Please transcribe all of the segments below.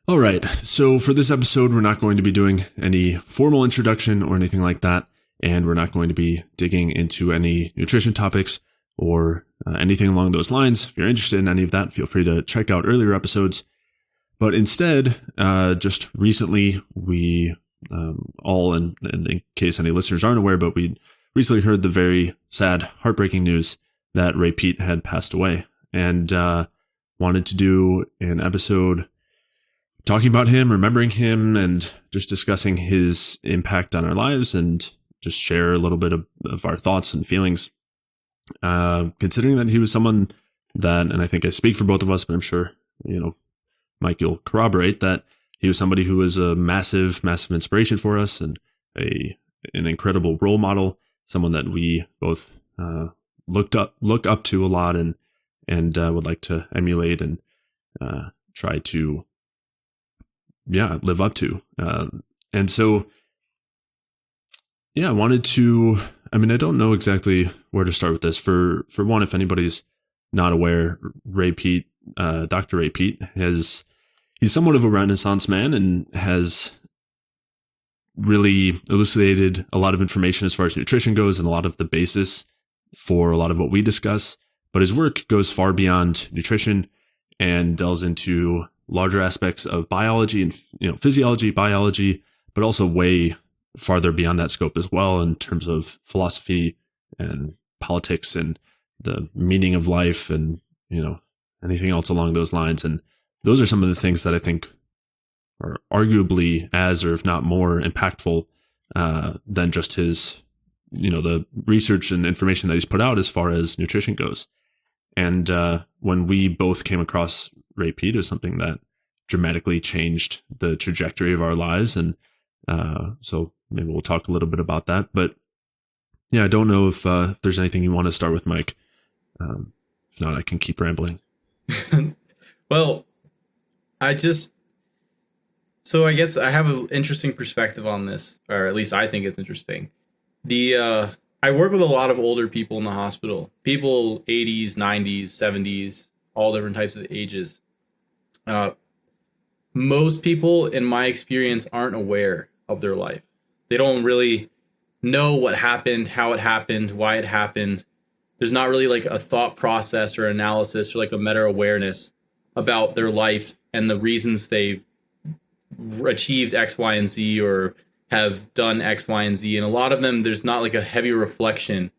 All right, so for this episode, we're not going to be doing any formal introduction or anything like that, and we're not going to be digging into any nutrition topics or anything along those lines. If you're interested in any of that, feel free to check out earlier episodes. But instead, just recently, we all, and in case any listeners aren't aware, but we recently heard the very sad, heartbreaking news that Ray Peat had passed away, and wanted to do an episode talking about him, remembering him, and just discussing his impact on our lives, and just share a little bit of our thoughts and feelings. Considering that he was someone that, and I think I speak for both of us, but I'm sure, Mike, you'll corroborate that he was somebody who was a massive, massive inspiration for us, and an incredible role model, someone that we both look up to a lot, and would like to emulate and try to live up to. And so, I wanted to, I don't know exactly where to start with this. For one, if anybody's not aware, Ray Peat, Dr. Ray Peat, he's somewhat of a Renaissance man and has really elucidated a lot of information as far as nutrition goes and a lot of the basis for a lot of what we discuss. But his work goes far beyond nutrition and delves into larger aspects of biology and physiology, biology, but also way farther beyond that scope as well in terms of philosophy and politics and the meaning of life and anything else along those lines. And those are some of the things that I think are arguably as, or if not more, impactful than just his the research and information that he's put out as far as nutrition goes. And when we both came across Ray Peat, as something that dramatically changed the trajectory of our lives. And so maybe we'll talk a little bit about that. But I don't know if there's anything you want to start with, Mike. If not, I can keep rambling. Well, I guess I have an interesting perspective on this, or at least I think it's interesting. I work with a lot of older people in the hospital, people 80s, 90s, 70s, all different types of ages. Most people, in my experience, aren't aware of their life. They don't really know what happened, how it happened, why it happened. There's not really like a thought process or analysis or like a meta awareness about their life and the reasons they've achieved X, Y, and Z, or have done X, Y, and Z. And a lot of them, there's not like a heavy reflection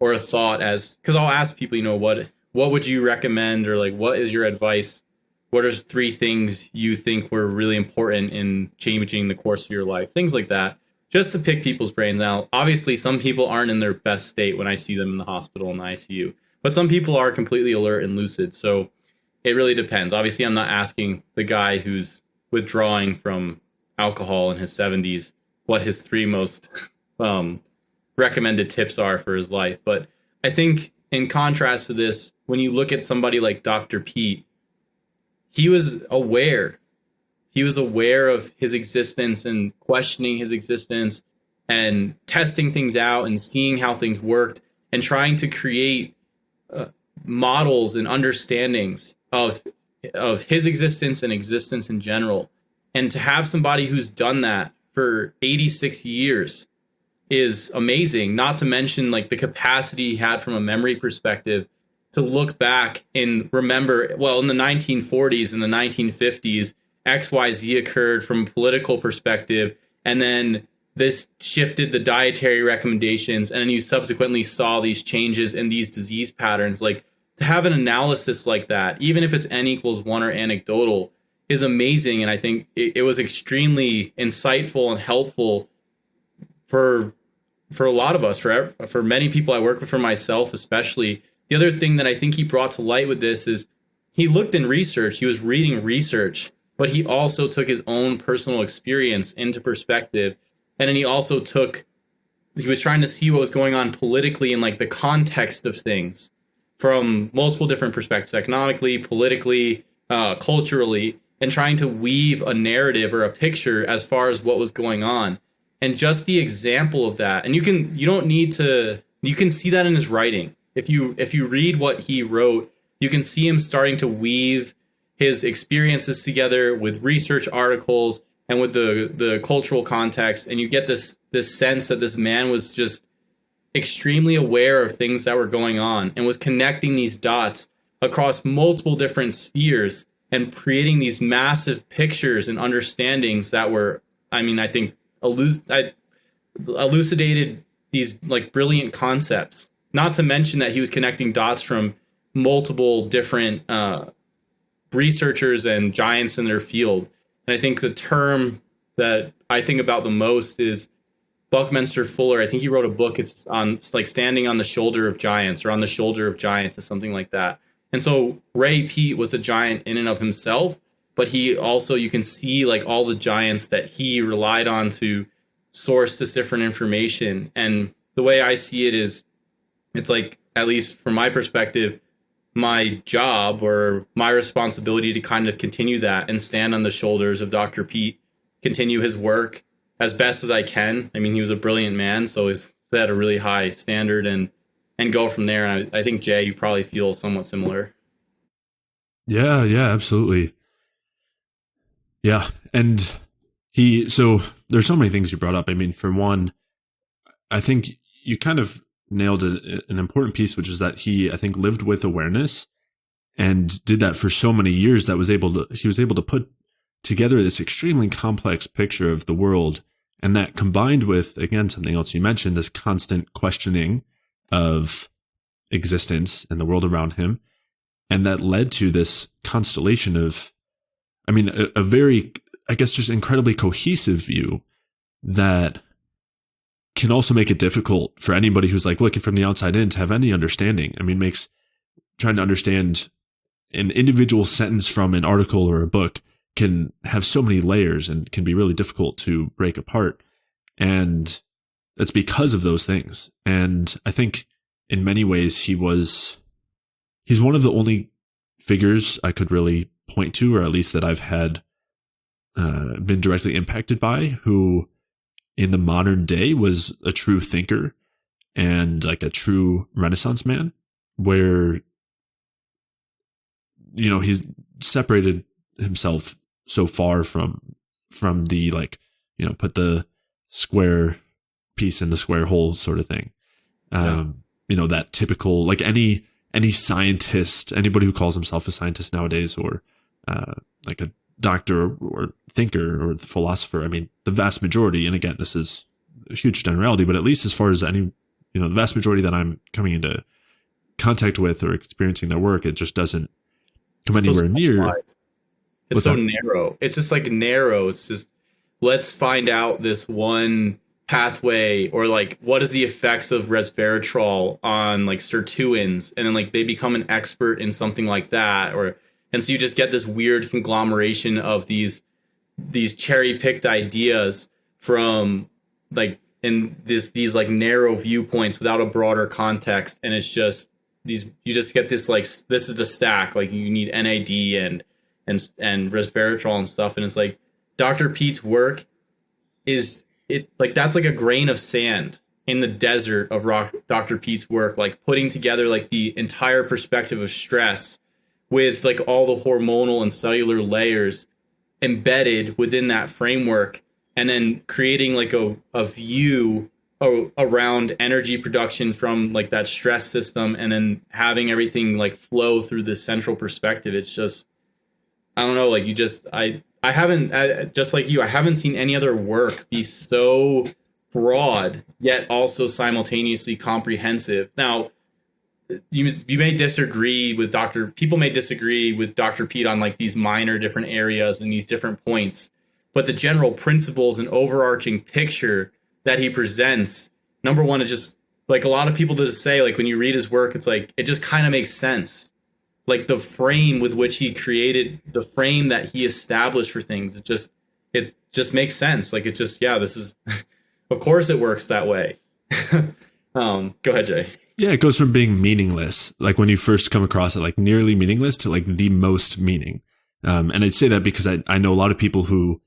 or a thought because I'll ask people, what would you recommend, or like, what is your advice? What are 3 things you think were really important in changing the course of your life? Things like that, just to pick people's brains out. Obviously, some people aren't in their best state when I see them in the hospital in the ICU, but some people are completely alert and lucid. So it really depends. Obviously, I'm not asking the guy who's withdrawing from alcohol in his 70s what his 3 most recommended tips are for his life. But I think in contrast to this, when you look at somebody like Dr. Peat, he was aware. He was aware of his existence and questioning his existence and testing things out and seeing how things worked and trying to create models and understandings of his existence and existence in general. And to have somebody who's done that for 86 years is amazing. Not to mention like the capacity he had from a memory perspective to look back and remember, well, in the 1940s and the 1950s, XYZ occurred from a political perspective, and then this shifted the dietary recommendations, and then you subsequently saw these changes in these disease patterns. Like, to have an analysis like that, even if it's N equals 1 or anecdotal, is amazing. And I think it was extremely insightful and helpful for a lot of us, for many people I work with, for myself especially. The other thing that I think he brought to light with this is he looked in research, he was reading research, but he also took his own personal experience into perspective. And then he was trying to see what was going on politically in like the context of things from multiple different perspectives, economically, politically, culturally, and trying to weave a narrative or a picture as far as what was going on. And just the example of that, and you can see that in his writing. If you read what he wrote, you can see him starting to weave his experiences together with research articles and with the cultural context, and you get this sense that this man was just extremely aware of things that were going on and was connecting these dots across multiple different spheres and creating these massive pictures and understandings that were, I mean, I think elucidated these like brilliant concepts. Not to mention that he was connecting dots from multiple different researchers and giants in their field. And I think the term that I think about the most is Buckminster Fuller. I think he wrote a book. It's like standing on the shoulder of giants, or on the shoulder of giants, or something like that. And so Ray Peat was a giant in and of himself, but he also, you can see like all the giants that he relied on to source this different information. And the way I see it is, it's like, at least from my perspective, my job or my responsibility to kind of continue that and stand on the shoulders of Dr. Peat, continue his work as best as I can. I mean, he was a brilliant man, so he's set a really high standard and go from there. And I think, Jay, you probably feel somewhat similar. Yeah, absolutely. Yeah. And so there's so many things you brought up. I mean, for one, I think you kind of nailed an important piece, which is that he, I think, lived with awareness and did that for so many years that he was able to put together this extremely complex picture of the world. And that combined with, again, something else you mentioned, this constant questioning of existence and the world around him. And that led to this constellation of, I mean, a very, I guess, just incredibly cohesive view that can also make it difficult for anybody who's like looking from the outside in to have any understanding. I mean, makes trying to understand an individual sentence from an article or a book can have so many layers and can be really difficult to break apart. And that's because of those things. And I think in many ways he's one of the only figures I could really point to, or at least that I've had been directly impacted by, who in the modern day was a true thinker and like a true Renaissance man, where, you know, he's separated himself so far from the, like, you know, put the square piece in the square hole sort of thing. You know, that typical, like any scientist, anybody who calls himself a scientist nowadays, or like a doctor or thinker or philosopher. I mean, the vast majority, and again, this is a huge generality, but at least as far as any, you know, the vast majority that I'm coming into contact with or experiencing their work, it just doesn't come anywhere near. It's so narrow. It's just like narrow. It's just, let's find out this one pathway, or like, what is the effects of resveratrol on like sirtuins, and then like they become an expert in something like that, and so you just get this weird conglomeration of these cherry picked ideas from like in these like narrow viewpoints without a broader context, and it's just you just get this like, this is the stack, like you need NAD and resveratrol and stuff, and it's like Dr. Peat's work is it like that's like a grain of sand in the desert of Dr. Peat's work, like putting together like the entire perspective of stress with like all the hormonal and cellular layers embedded within that framework, and then creating like a view around energy production from like that stress system, and then having everything like flow through this central perspective. It's just, I don't know, like you just, I haven't, just like you, I haven't seen any other work be so broad yet also simultaneously comprehensive. Now, you may disagree with people may disagree with Dr. Peat on like these minor different areas and these different points, but the general principles and overarching picture that he presents, number one, is just like, a lot of people just say, like, when you read his work, it's like, it just kind of makes sense. Like the frame with which he created, the frame that he established for things, it just makes sense. Like, it just, yeah, this is, of course it works that way. Go ahead, Jay. Yeah, it goes from being meaningless, like when you first come across it, like nearly meaningless, to like the most meaning. And I'd say that because I know a lot of people who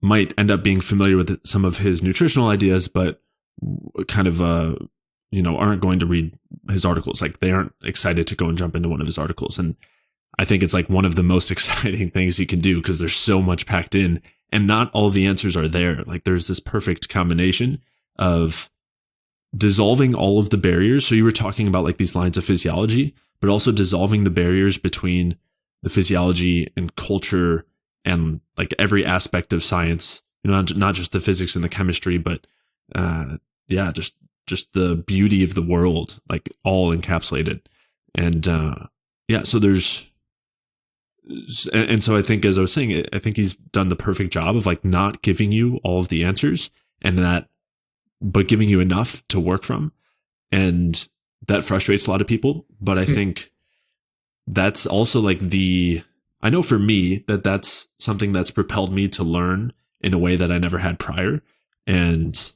might end up being familiar with some of his nutritional ideas, but kind of, you know, aren't going to read his articles. Like they aren't excited to go and jump into one of his articles. And I think it's like one of the most exciting things you can do because there's so much packed in and not all the answers are there. Like there's this perfect combination of dissolving all of the barriers. So you were talking about like these lines of physiology, but also dissolving the barriers between the physiology and culture and like every aspect of science, not just the physics and the chemistry, but just the beauty of the world, like all encapsulated. And so so I think, as I was saying, I think he's done the perfect job of like not giving you all of the answers but giving you enough to work from. And that frustrates a lot of people. But I think that's also like I know for me that's something that's propelled me to learn in a way that I never had prior. And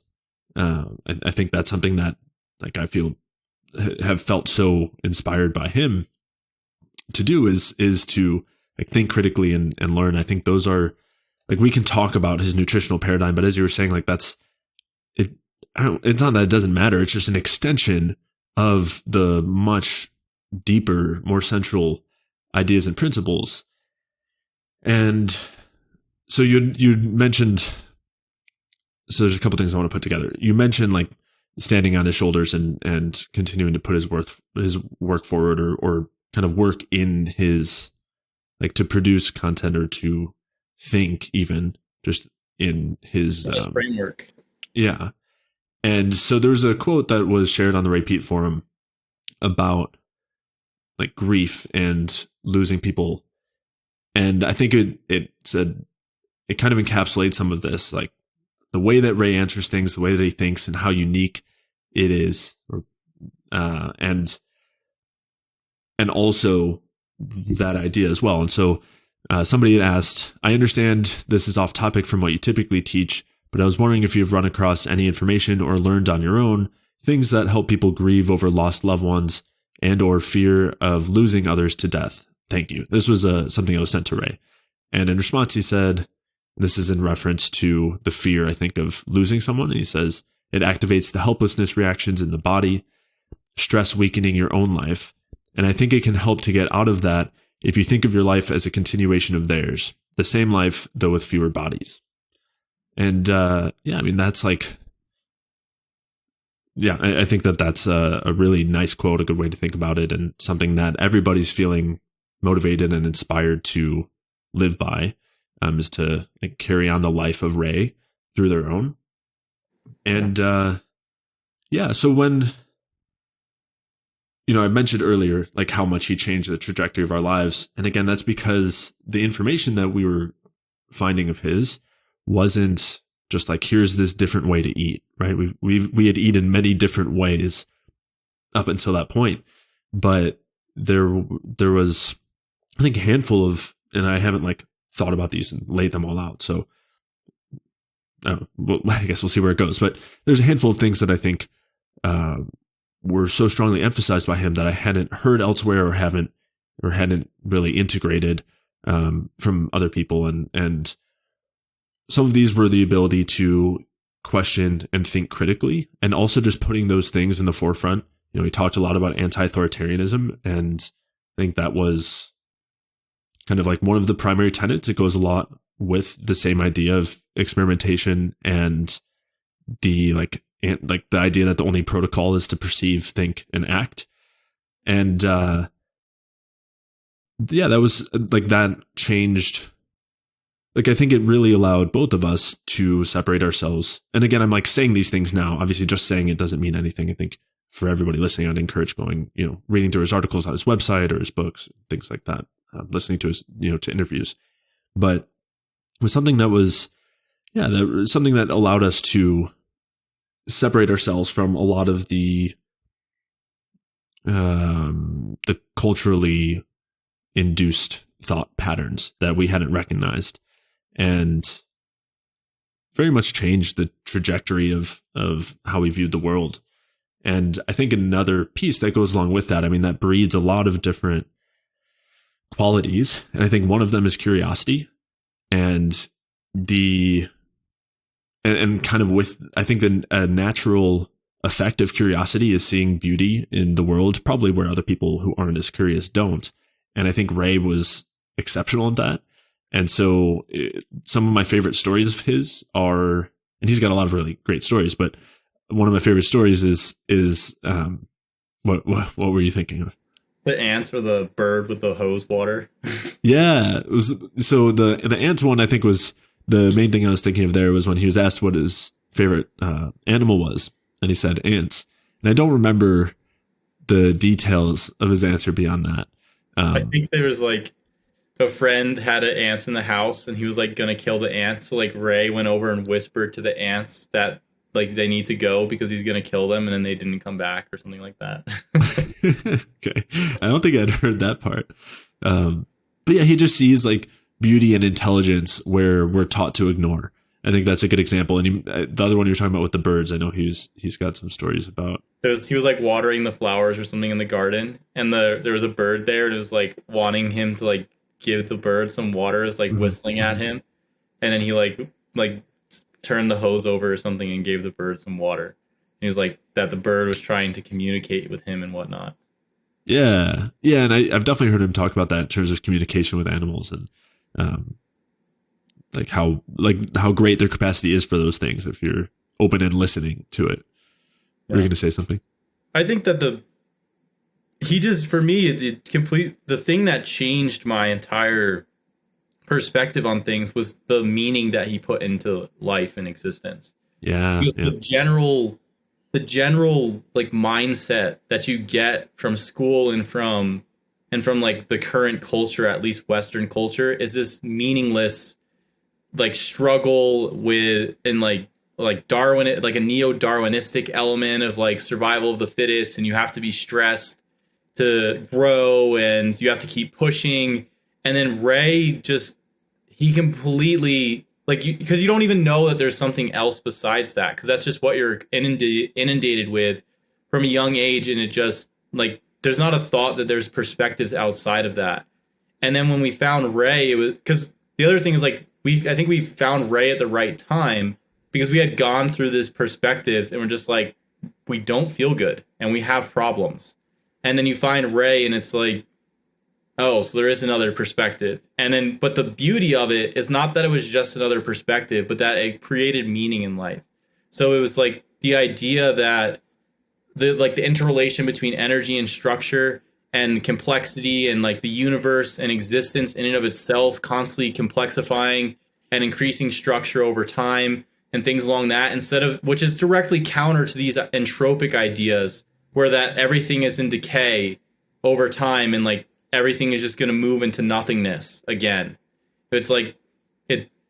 I think that's something that like I have felt so inspired by him to do is to like think critically and learn. I think those are like, we can talk about his nutritional paradigm, but as you were saying, like that's it. It's not that it doesn't matter. It's just an extension of the much deeper, more central ideas and principles. And so you mentioned, so there's a couple things I want to put together. You mentioned like standing on his shoulders and continuing to put his work forward or kind of work in his, like to produce content or to think even just in his framework. Yeah. And so there's a quote that was shared on the Ray Peat forum about like grief and losing people. And I think it said, it kind of encapsulates some of this, like the way that Ray answers things, the way that he thinks and how unique it is. And also that idea as well. And so somebody had asked, I understand this is off topic from what you typically teach, but I was wondering if you've run across any information or learned on your own things that help people grieve over lost loved ones and or fear of losing others to death. Thank you. This was something that was sent to Ray. And in response, he said, this is in reference to the fear, I think, of losing someone. And he says, it activates the helplessness reactions in the body, stress weakening your own life. And I think it can help to get out of that if you think of your life as a continuation of theirs, the same life, though with fewer bodies. And I mean, that's like, I think that's a really nice quote, a good way to think about it, and something that everybody's feeling motivated and inspired to live by, is to like, carry on the life of Ray through their own. And so when, I mentioned earlier, like how much he changed the trajectory of our lives. And again, that's because the information that we were finding of his wasn't just like, here's this different way to eat, right? We had eaten many different ways up until that point, but there was, I think, a handful of, and I haven't like thought about these and laid them all out. So I guess we'll see where it goes, but there's a handful of things that I think, were so strongly emphasized by him that I hadn't heard elsewhere or hadn't really integrated, from other people. And some of these were the ability to question and think critically, and also just putting those things in the forefront. He talked a lot about anti-authoritarianism, and I think that was kind of like one of the primary tenets. It goes a lot with the same idea of experimentation and the the idea that the only protocol is to perceive, think, and act. And that was like, that changed. Like, I think it really allowed both of us to separate ourselves. And again, I'm like saying these things now, obviously just saying it doesn't mean anything. I think for everybody listening, I'd encourage going, reading through his articles on his website or his books, things like that, listening to his, to interviews. But it was something that was, something that allowed us to separate ourselves from a lot of the culturally induced thought patterns that we hadn't recognized, and very much changed the trajectory of how we viewed the world. And I think another piece that goes along with that, I mean, that breeds a lot of different qualities. And I think one of them is curiosity, and kind of with, I think a natural effect of curiosity is seeing beauty in the world, probably where other people who aren't as curious don't. And I think Ray was exceptional in that. And so some of my favorite stories of his are, and he's got a lot of really great stories, but one of my favorite stories is what were you thinking of? The ants or the bird with the hose water. Yeah, it was, so the ants one, I think, was the main thing I was thinking of. There was when he was asked what his favorite animal was, and he said ants. And I don't remember the details of his answer beyond that. I think there was like a friend had ants in the house, and he was like gonna kill the ants. So like Ray went over and whispered to the ants that like they need to go because he's gonna kill them, and then they didn't come back or something like that. Okay, I don't think I'd heard that part. But yeah, he just sees like beauty and intelligence where we're taught to ignore. I think that's a good example. And the other one you're talking about with the birds, I know he's got some stories about. He was like watering the flowers or something in the garden, and there was a bird there, and it was like wanting him to like give the bird some water, is like whistling at him, and then he like turned the hose over or something and gave the bird some water. And he was like that the bird was trying to communicate with him and whatnot. Yeah, and I've definitely heard him talk about that in terms of communication with animals and like how great their capacity is for those things if you're open and listening to it. Yeah. Were you going to say something? I think that for me, the thing that changed my entire perspective on things was the meaning that he put into life and existence. Yeah. Because the general like mindset that you get from school and from like the current culture, at least Western culture, is this meaningless like struggle with, and like Darwin, like a neo-Darwinistic element of like survival of the fittest, and you have to be stressed to grow and you have to keep pushing. And then Ray he completely because you don't even know that there's something else besides that, because that's just what you're inundated with from a young age, and it just like there's not a thought that there's perspectives outside of that. And then when we found Ray, it was because the other thing is like I think we found Ray at the right time, because we had gone through this perspectives and we're just like, we don't feel good and we have problems. And then you find Ray and it's like, oh, so there is another perspective. And then, but the beauty of it is not that it was just another perspective, but that it created meaning in life. So it was like the idea that the interrelation between energy and structure and complexity and like the universe and existence in and of itself constantly complexifying and increasing structure over time and things along that, which is directly counter to these entropic ideas where that everything is in decay over time and like everything is just going to move into nothingness again. It's like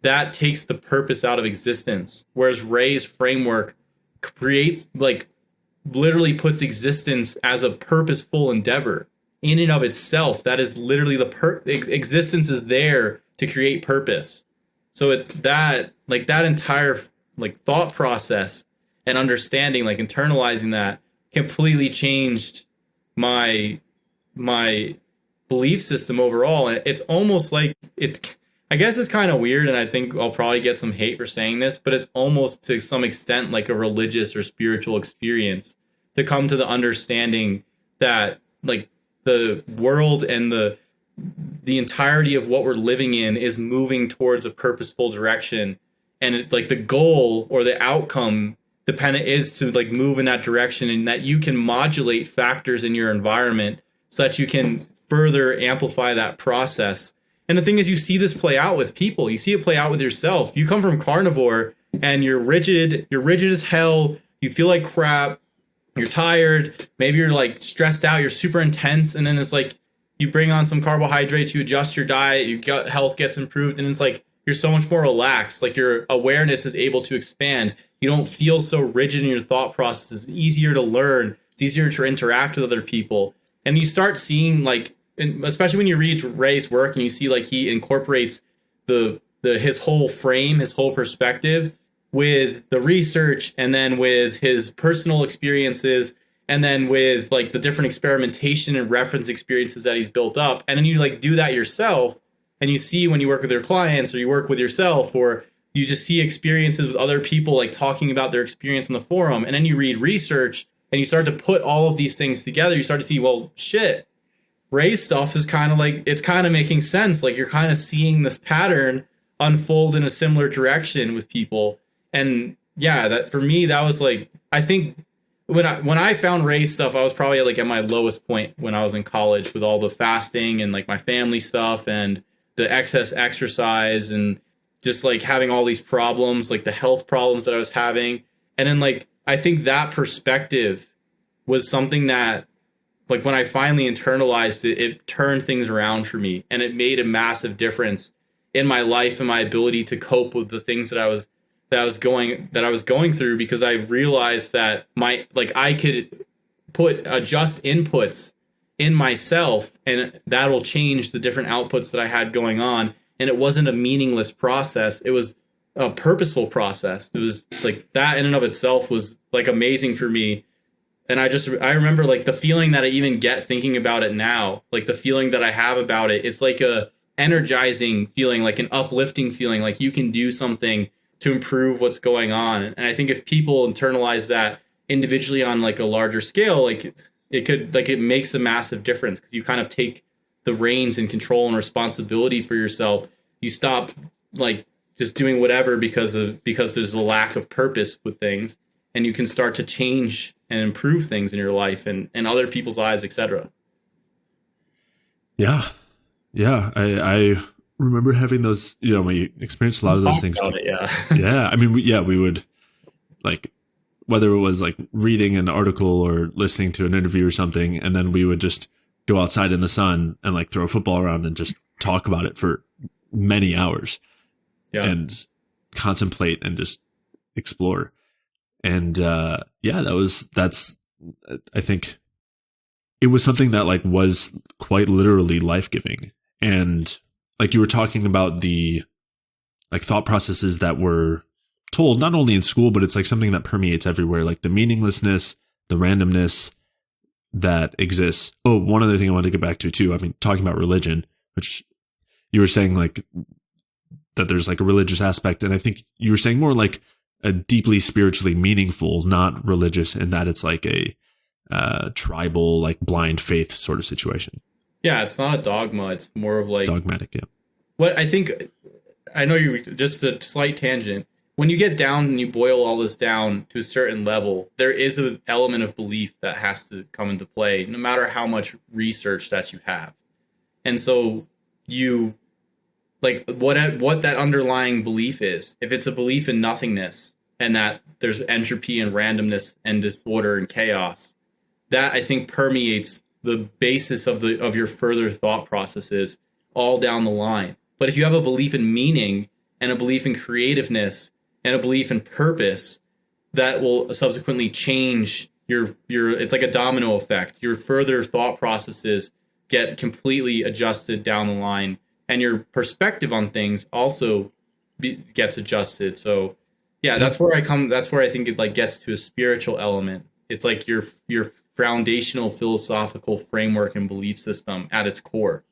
that takes the purpose out of existence, whereas Ray's framework creates like literally puts existence as a purposeful endeavor in and of itself. That is literally existence is there to create purpose. So it's that entire like thought process and understanding, like internalizing that, completely changed my belief system overall. And it's almost like I guess it's kind of weird, and I think I'll probably get some hate for saying this, but it's almost to some extent like a religious or spiritual experience to come to the understanding that like the world and the entirety of what we're living in is moving towards a purposeful direction, and like the goal or the outcome dependent is to like move in that direction, and that you can modulate factors in your environment so that you can further amplify that process. And the thing is, you see this play out with people. You see it play out with yourself. You come from carnivore and you're rigid as hell. You feel like crap. You're tired. Maybe you're like stressed out. You're super intense. And then it's like you bring on some carbohydrates, you adjust your diet, your gut health gets improved. And it's like you're so much more relaxed. Like your awareness is able to expand. You don't feel so rigid in your thought process. It's easier to learn. It's easier to interact with other people. And you start seeing like, especially when you read Ray's work and you see like he incorporates his whole frame, his whole perspective with the research, and then with his personal experiences, and then with like the different experimentation and reference experiences that he's built up. And then you like do that yourself, and you see when you work with your clients or you work with yourself, or you just see experiences with other people like talking about their experience in the forum, and then you read research and you start to put all of these things together. You start to see, well, shit, Ray's stuff is kind of like, it's kind of making sense. Like you're kind of seeing this pattern unfold in a similar direction with people. And yeah, that for me, that was like, I think when I found Ray's stuff, I was probably like at my lowest point when I was in college with all the fasting and like my family stuff and the excess exercise and just like having all these problems, like the health problems that I was having. And then like, I think that perspective was something that, like when I finally internalized it, it turned things around for me, and it made a massive difference in my life and my ability to cope with the things that I was going through, because I realized that I could adjust inputs in myself, and that'll change the different outputs that I had going on. And it wasn't a meaningless process. It was a purposeful process. It was like that in and of itself was like amazing for me. And I remember like the feeling that I even get thinking about it now, like the feeling that I have about it. It's like a energizing feeling, like an uplifting feeling, like you can do something to improve what's going on. And I think if people internalize that individually on like a larger scale, like it makes a massive difference, because you kind of take the reins and control and responsibility for yourself. You stop like just doing whatever because there's a lack of purpose with things, and you can start to change and improve things in your life and other people's lives, etc. Yeah. Yeah. I remember having those, we experienced a lot of those things. Yeah. Yeah. I mean, we would like, whether it was like reading an article or listening to an interview or something, and then we would just go outside in the sun and like throw a football around and just talk about it for many hours. Yeah. And contemplate and just explore. And that's I think it was something that like was quite literally life-giving. And like you were talking about the like thought processes that were told not only in school, but it's like something that permeates everywhere, like the meaninglessness, the randomness that exists. Oh, one other thing I wanted to get back to too. I mean, talking about religion, which you were saying like that there's like a religious aspect. And I think you were saying more like a deeply spiritually meaningful, not religious, in that it's like a tribal, like blind faith sort of situation. Yeah, it's not a dogma. It's more of like dogmatic. Yeah. What I think, I know you just a slight tangent. When you get down and you boil all this down to a certain level, there is an element of belief that has to come into play, no matter how much research that you have. And so you like what that underlying belief is. If it's a belief in nothingness and that there's entropy and randomness and disorder and chaos, that I think permeates the basis of your further thought processes all down the line. But if you have a belief in meaning and a belief in creativeness and a belief in purpose, that will subsequently change your it's like a domino effect. Your further thought processes get completely adjusted down the line, and your perspective on things also gets adjusted. So yeah, that's where I think it like gets to a spiritual element. It's like your foundational philosophical framework and belief system at its core.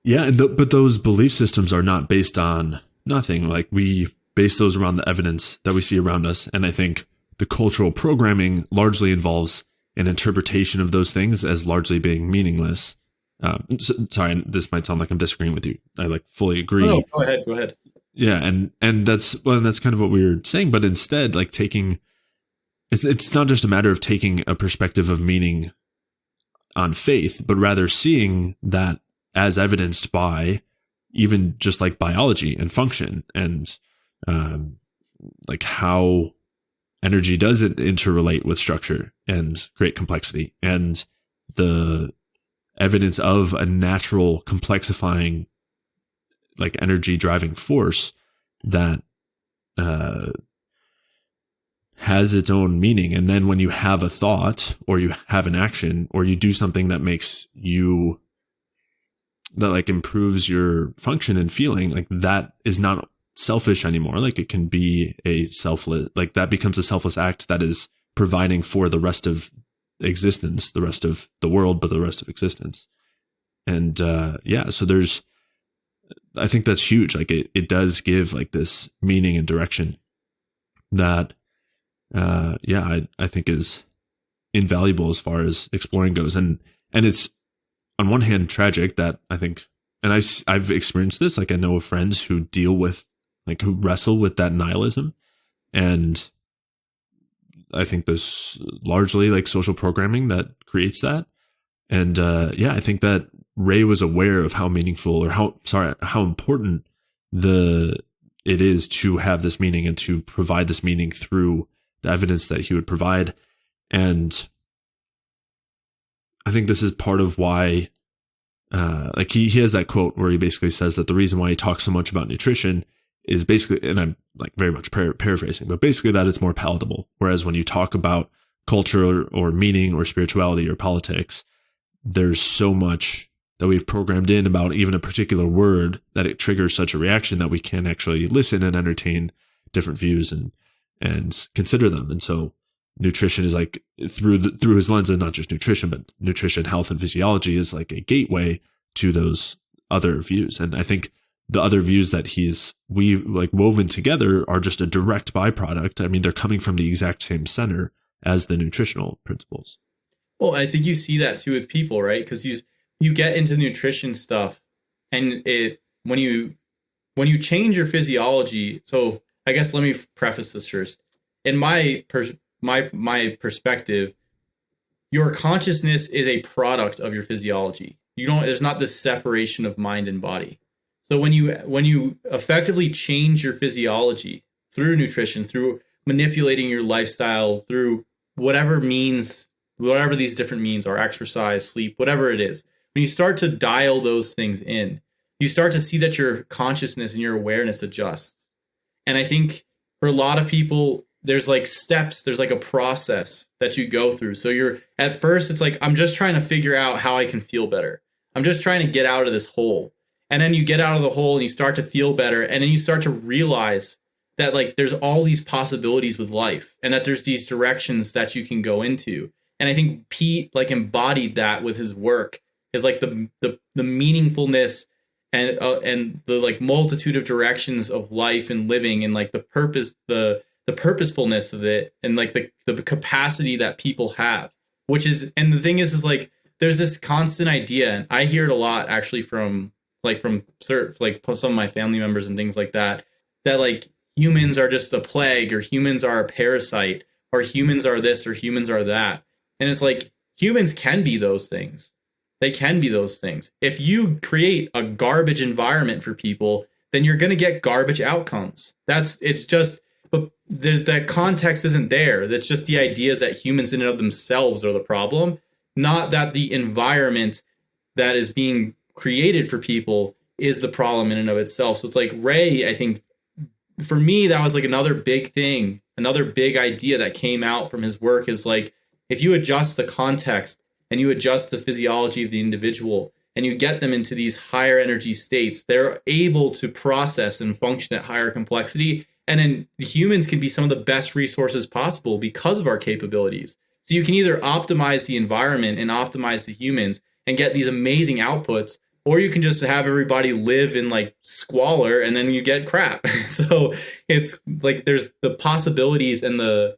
Yeah, but those belief systems are not based on nothing. Like we base those around the evidence that we see around us. And I think the cultural programming largely involves an interpretation of those things as largely being meaningless. Sorry, this might sound like I'm disagreeing with you. I like fully agree. No, go ahead. Yeah, and that's kind of what we were saying. But instead, like it's not just a matter of taking a perspective of meaning on faith, but rather seeing that as evidenced by even just like biology and function and like how energy does it interrelate with structure and create complexity, and the evidence of a natural complexifying like energy driving force that has its own meaning. And then when you have a thought or you have an action or you do something that makes you that like improves your function and feeling, like that is not selfish anymore. Like it can be a selfless, like that becomes a selfless act that is providing for the rest of existence, the rest of the world, but the rest of existence. And so I think that's huge. Like it does give like this meaning and direction that I think is invaluable as far as exploring goes. And it's on one hand tragic that I think, and I've experienced this. Like I know of friends who deal with, like who wrestle with that nihilism, and I think there's largely like social programming that creates that. And yeah, I think that Ray was aware of how meaningful, or how important the it is to have this meaning and to provide this meaning through the evidence that he would provide. And I think this is part of why, like he has that quote where he basically says that the reason why he talks so much about nutrition is basically, and I'm like very much paraphrasing, but basically that it's more palatable. Whereas when you talk about culture or meaning or spirituality or politics, there's so much that we've programmed in about even a particular word that it triggers such a reaction that we can actually listen and entertain different views and consider them. And so nutrition is like through his lens, and not just nutrition, but nutrition, health, and physiology is like a gateway to those other views. And I think the other views that we've like woven together are just a direct byproduct. I mean, they're coming from the exact same center as the nutritional principles. Well, I think you see that too with people, right? Because you get into nutrition stuff, and when you change your physiology. So I guess let me preface this first. In my perspective, your consciousness is a product of your physiology. There's not this separation of mind and body. So when you effectively change your physiology through nutrition, through manipulating your lifestyle, through whatever these different means are, exercise, sleep, whatever it is, when you start to dial those things in, you start to see that your consciousness and your awareness adjusts. And I think for a lot of people, there's like steps, there's like a process that you go through. So you're at first, it's like, I'm just trying to figure out how I can feel better. I'm just trying to get out of this hole. And then you get out of the hole and you start to feel better. And then you start to realize that like there's all these possibilities with life, and that there's these directions that you can go into. And I think Pete like embodied that with his work, is like the meaningfulness and the like multitude of directions of life and living, and like the purpose, the purposefulness of it, and like the capacity that people have, which is, and the thing is like there's this constant idea, and I hear it a lot actually from some of my family members and things like that, that like humans are just a plague, or humans are a parasite, or humans are this, or humans are that. And it's like, humans can be those things. They can be those things. If you create a garbage environment for people, then you're going to get garbage outcomes. It's just, but there's that context isn't there. That's just the ideas that humans in and of themselves are the problem, not that the environment that is being created for people is the problem in and of itself. So it's like Ray, I think for me, that was like another big thing, another big idea that came out from his work, is like, if you adjust the context and you adjust the physiology of the individual and you get them into these higher energy states, they're able to process and function at higher complexity. And then humans can be some of the best resources possible because of our capabilities. So you can either optimize the environment and optimize the humans and get these amazing outputs, or you can just have everybody live in like squalor and then you get crap. So it's like there's the possibilities and the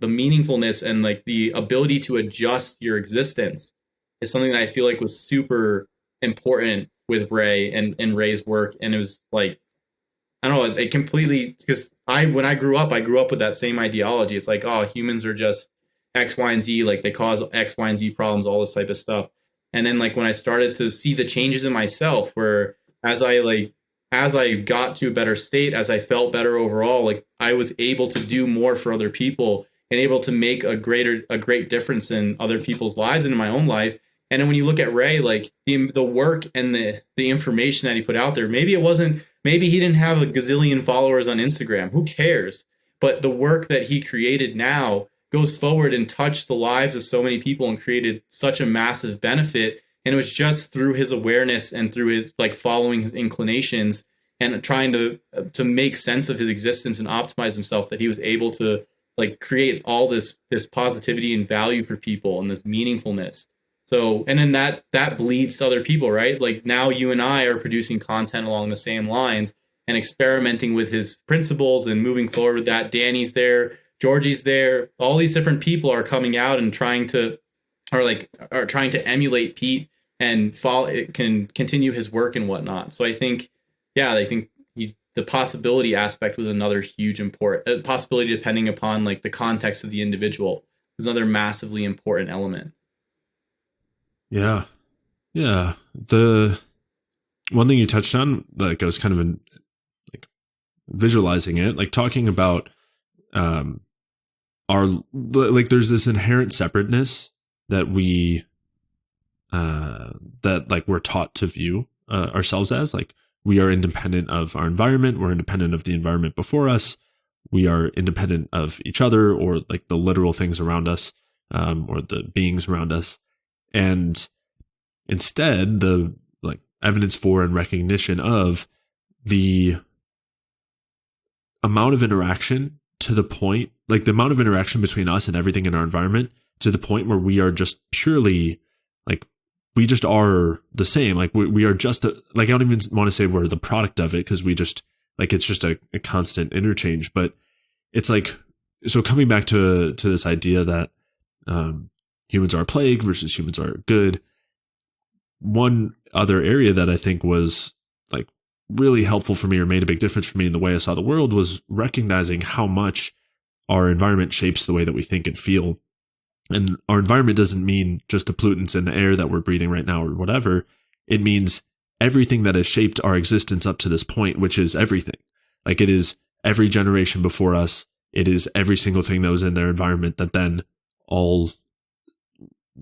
meaningfulness and like the ability to adjust your existence is something that I feel like was super important with Ray and Ray's work. And it was like, I don't know, it completely, because when I grew up with that same ideology. It's like, oh, humans are just X, Y, and Z, like they cause X, Y, and Z problems, all this type of stuff. And then like when I started to see the changes in myself, where as I got to a better state, as I felt better overall, like I was able to do more for other people and able to make a great difference in other people's lives and in my own life. And then when you look at Ray, like the work and the information that he put out there, maybe he didn't have a gazillion followers on Instagram. Who cares? But the work that he created now goes forward and touched the lives of so many people and created such a massive benefit. And it was just through his awareness and through his like following his inclinations and trying to make sense of his existence and optimize himself that he was able to like create all this positivity and value for people and this meaningfulness. So, and then that bleeds to other people, right? Like now you and I are producing content along the same lines and experimenting with his principles and moving forward with that. Danny's there, Georgie's there, all these different people are coming out and trying to or like are trying to emulate Pete and follow, it can continue his work and whatnot. So I think, yeah, I think the possibility aspect was another huge important possibility, depending upon like the context of the individual, was another massively important element. Yeah. Yeah. The one thing you touched on, like I was kind of like visualizing it, like talking about um our, like there's this inherent separateness that we that like we're taught to view ourselves as, like we are independent of our environment, we're independent of the environment before us, we are independent of each other or like the literal things around us, or the beings around us. And instead, the like evidence for and recognition of the amount of interaction, to the point, like the amount of interaction between us and everything in our environment, to the point where we are just purely like, we just are the same. Like we are just like, I don't even want to say we're the product of it, because we just like, it's just a constant interchange. But it's like, so coming back to this idea that humans are a plague versus humans are good. One other area that I think was like really helpful for me, or made a big difference for me in the way I saw the world, was recognizing how much our environment shapes the way that we think and feel. And our environment doesn't mean just the pollutants in the air that we're breathing right now or whatever. It means everything that has shaped our existence up to this point, which is everything. Like it is every generation before us. It is every single thing that was in their environment that then all,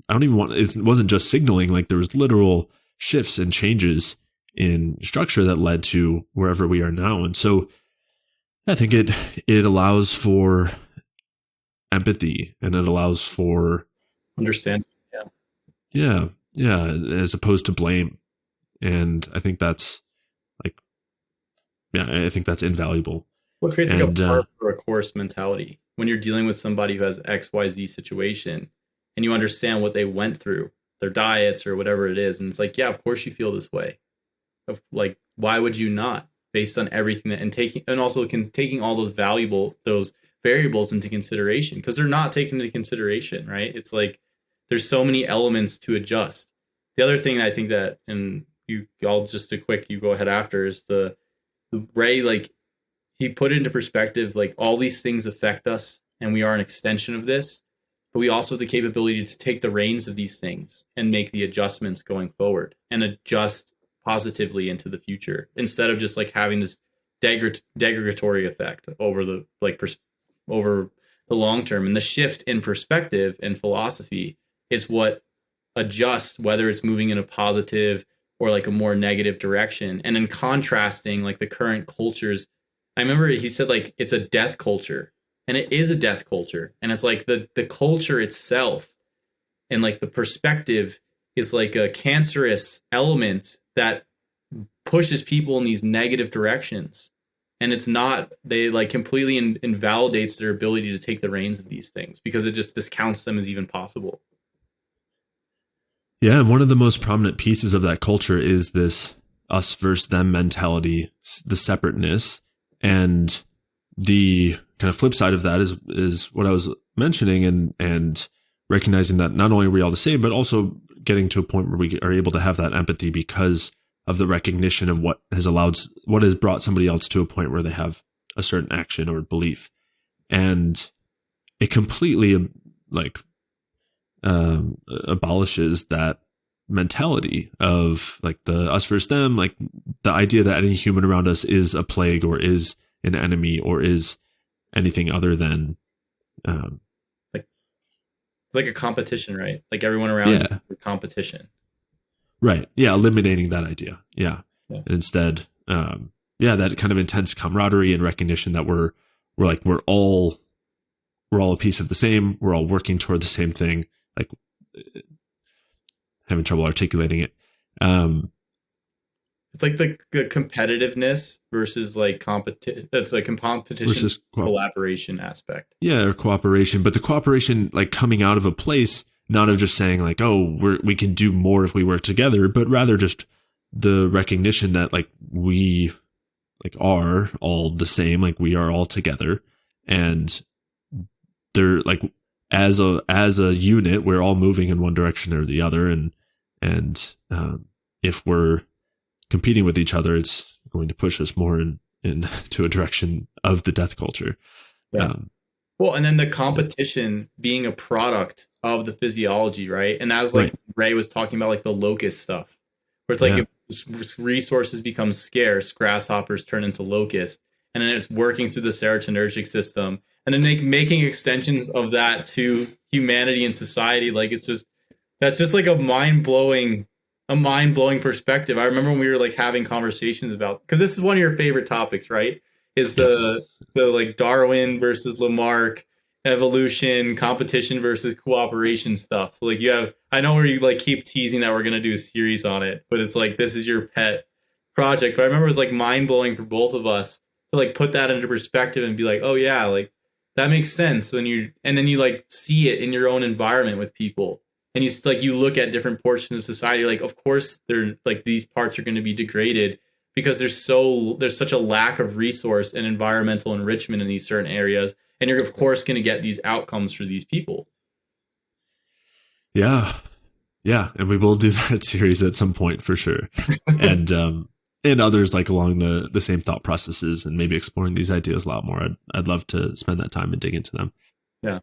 I don't even want, it wasn't just signaling, like there was literal shifts and changes in structure that led to wherever we are now. And so I think it allows for empathy, and it allows for Understand. Yeah. yeah, as opposed to blame. And I think that's like, yeah, I think that's invaluable. What creates like a And par for a course mentality when you're dealing with somebody who has XYZ situation and you understand what they went through, their diets or whatever it is. And it's like, yeah, of course you feel this way. Of like, why would you not, based on everything that, and taking, and also taking all those those variables into consideration, because they're not taken into consideration, right? It's like there's so many elements to adjust. The other thing I think that, and I'll just a quick, you go ahead after, is the Ray, like he put it into perspective, like all these things affect us and we are an extension of this, but we also have the capability to take the reins of these things and make the adjustments going forward and adjust positively into the future, instead of just like having this degradatory effect over the like over the long term. And the shift in perspective and philosophy is what adjusts whether it's moving in a positive or like a more negative direction. And in contrasting like the current cultures, I remember he said like it's a death culture, and it is a death culture. And it's like the culture itself and like the perspective is like a cancerous element that pushes people in these negative directions. And it's not, they like completely invalidates their ability to take the reins of these things, because it just discounts them as even possible. yeah, and one of the most prominent pieces of that culture is this us versus them mentality, the separateness. And the kind of flip side of that is what I was mentioning, and recognizing that not only are we all the same, but also getting to a point where we are able to have that empathy because of the recognition of what has brought somebody else to a point where they have a certain action or belief. And it completely like abolishes that mentality of like the us versus them, like the idea that any human around us is a plague or is an enemy or is anything other than Like it's like a competition, right? Like everyone around you is a competition. Right. Yeah, eliminating that idea. Yeah. Yeah. And instead, that kind of intense camaraderie and recognition that we're all a piece of the same. We're all working toward the same thing. Like having trouble articulating it. It's like the competitiveness versus like competition. That's like competition versus collaboration aspect. Yeah, or cooperation, but the cooperation like coming out of a place not of just saying like, oh, we can do more if we work together, but rather just the recognition that like we like are all the same, like we are all together, and they're like as a unit, we're all moving in one direction or the other, and if we're competing with each other, it's going to push us more in to a direction of the death culture. Yeah. Well, and then the competition being a product of the physiology, right? And that was like Ray was talking about, like the locust stuff, where it's like if resources become scarce, grasshoppers turn into locusts, and then it's working through the serotonergic system, and then making extensions of that to humanity and society. Like that's just like a mind blowing perspective. I remember when we were like having conversations about, because this is one of your favorite topics, right? Is the like Darwin versus Lamarck, evolution, competition versus cooperation stuff. So like I know where you like keep teasing that we're gonna do a series on it, but it's like this is your pet project. But I remember it was like mind blowing for both of us to like put that into perspective and be like, oh yeah, like that makes sense. And then you like see it in your own environment with people. And you look at different portions of society, like, of course, they're like these parts are going to be degraded because there's such a lack of resource and environmental enrichment in these certain areas, and you're of course going to get these outcomes for these people. Yeah, and we will do that series at some point for sure, and others like along the same thought processes, and maybe exploring these ideas a lot more. I'd love to spend that time and dig into them. Yeah.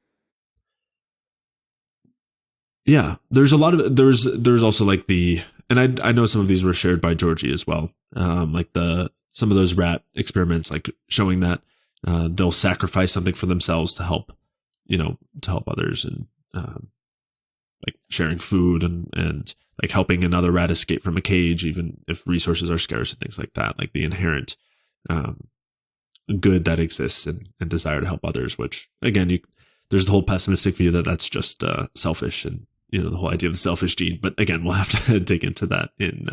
Yeah, there's a lot of there's also like and I know some of these were shared by Georgie as well. Like some of those rat experiments, like showing that they'll sacrifice something for themselves to help others, and like sharing food and like helping another rat escape from a cage, even if resources are scarce and things like that. Like the inherent good that exists and desire to help others, which again, there's the whole pessimistic view that that's just selfish, and the whole idea of the selfish gene. But again, we'll have to dig into that in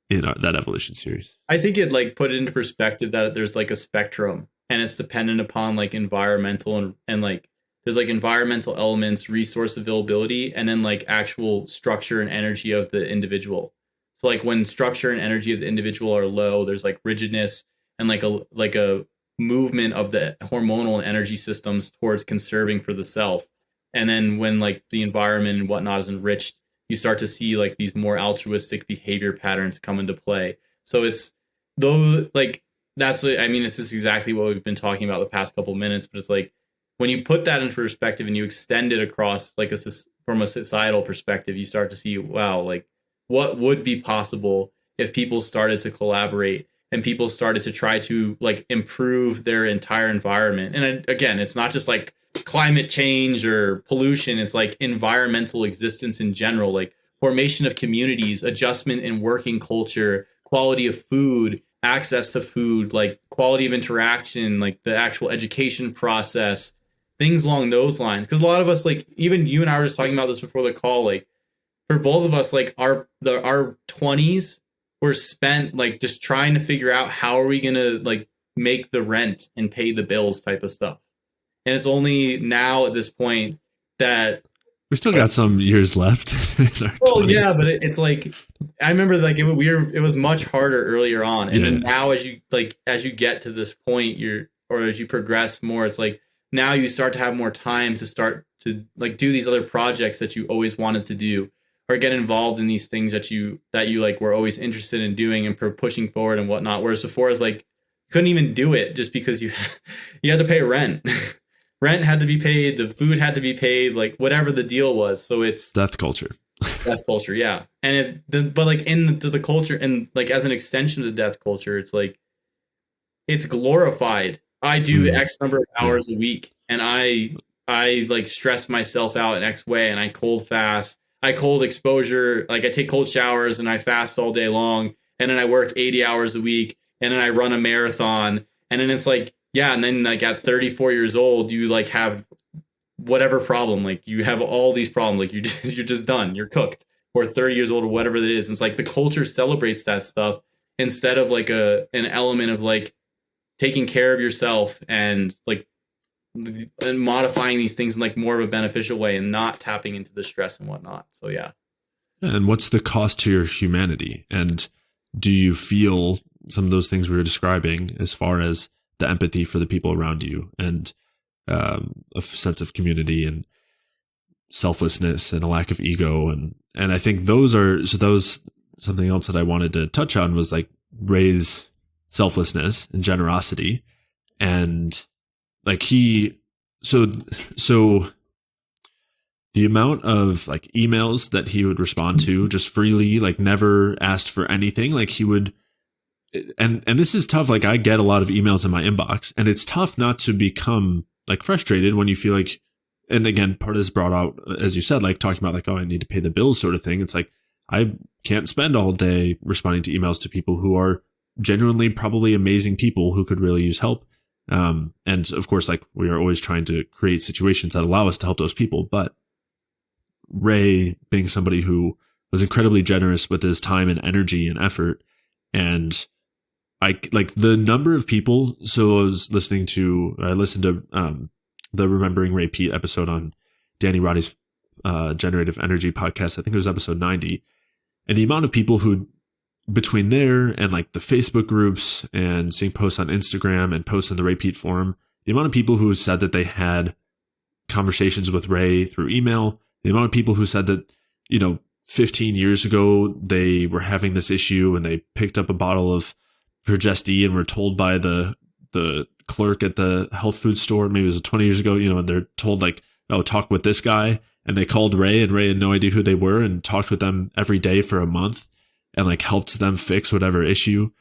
that evolution series. I think it like put it into perspective that there's like a spectrum, and it's dependent upon like environmental and like there's like environmental elements, resource availability, and then like actual structure and energy of the individual. So like when structure and energy of the individual are low, there's like rigidness and like a movement of the hormonal and energy systems towards conserving for the self. And then when like the environment and whatnot is enriched, you start to see like these more altruistic behavior patterns come into play. So it's though like it's just exactly what we've been talking about the past couple minutes. But it's like when you put that into perspective and you extend it across like from a societal perspective, you start to see, wow, like what would be possible if people started to collaborate and people started to try to like improve their entire environment. And again, it's not just like climate change or pollution. It's like environmental existence in general, like formation of communities, adjustment in working culture, quality of food, access to food, like quality of interaction, like the actual education process, things along those lines. Because a lot of us, like even you and I were just talking about this before the call, like for both of us, like our 20s were spent like just trying to figure out how are we going to like make the rent and pay the bills type of stuff. And it's only now at this point that we still got some years left. Well, 20s. Yeah, but it's like I remember like it was much harder earlier on, and then now as you get to this point, as you progress more, it's like now you start to have more time to start to like do these other projects that you always wanted to do, or get involved in these things that you like were always interested in doing and pushing forward and whatnot. Whereas before, it's like you couldn't even do it just because you had to pay rent. Rent had to be paid, the food had to be paid, like whatever the deal was. So it's death culture. Death culture, yeah. And but like into the culture and like as an extension of the death culture, it's like it's glorified. I do X number of hours a week, and I like stress myself out in X way, and I cold fast. I cold exposure, like I take cold showers and I fast all day long, and then I work 80 hours a week, and then I run a marathon, and then it's like, yeah, and then like at 34 years old, you like have whatever problem, like you have all these problems, like you're just done, you're cooked, or 30 years old or whatever it is. And it's like the culture celebrates that stuff instead of like an element of like taking care of yourself and like and modifying these things in like more of a beneficial way and not tapping into the stress and whatnot. So yeah. And what's the cost to your humanity? And do you feel some of those things we were describing as far as the empathy for the people around you? And a sense of community and selflessness and a lack of ego. And I think those something else that I wanted to touch on was like Ray's selflessness and generosity. And like so the amount of like emails that he would respond to just freely, like never asked for anything, like he would, and this is tough. Like I get a lot of emails in my inbox, and it's tough not to become like frustrated when you feel like, and again, part of this brought out, as you said, like talking about like, oh, I need to pay the bills sort of thing. It's like, I can't spend all day responding to emails to people who are genuinely probably amazing people who could really use help. And of course, like we are always trying to create situations that allow us to help those people. But Ray being somebody who was incredibly generous with his time and energy and effort, and I like the number of people. So I listened to the Remembering Ray Peat episode on Danny Roddy's Generative Energy podcast. I think it was episode 90. And the amount of people who, between there and like the Facebook groups and seeing posts on Instagram and posts in the Ray Peat forum, the amount of people who said that they had conversations with Ray through email, the amount of people who said that, 15 years ago, they were having this issue and they picked up a bottle of Progesti and were told by the clerk at the health food store, maybe it was 20 years ago, and they're told like, oh, talk with this guy. And they called Ray, and Ray had no idea who they were, and talked with them every day for a month and like helped them fix whatever issue.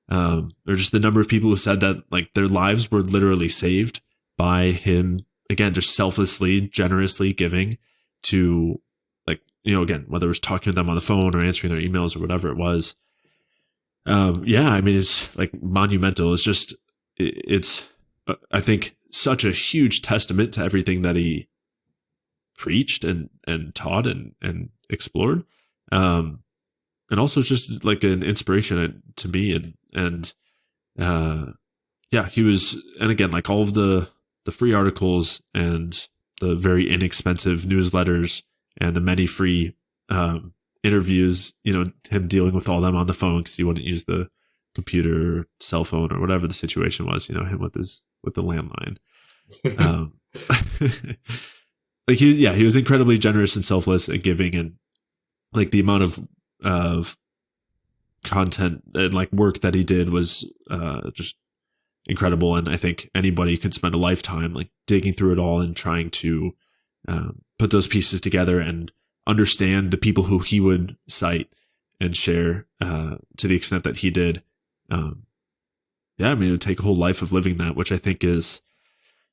Or just the number of people who said that like their lives were literally saved by him, again, just selflessly, generously giving to like, again, whether it was talking to them on the phone or answering their emails or whatever it was. I mean, it's like monumental. It's just, it's, I think, such a huge testament to everything that he preached and taught and explored. And also just like an inspiration to me. And he was, and again, like all of the free articles and the very inexpensive newsletters and the many free interviews, him dealing with all them on the phone because he wouldn't use the computer, cell phone, or whatever the situation was, him with the landline. Like he was incredibly generous and selfless and giving, and like the amount of content and like work that he did was just incredible. And I think anybody could spend a lifetime like digging through it all and trying to put those pieces together and understand the people who he would cite and share to the extent that he did. I mean, it would take a whole life of living that, which I think is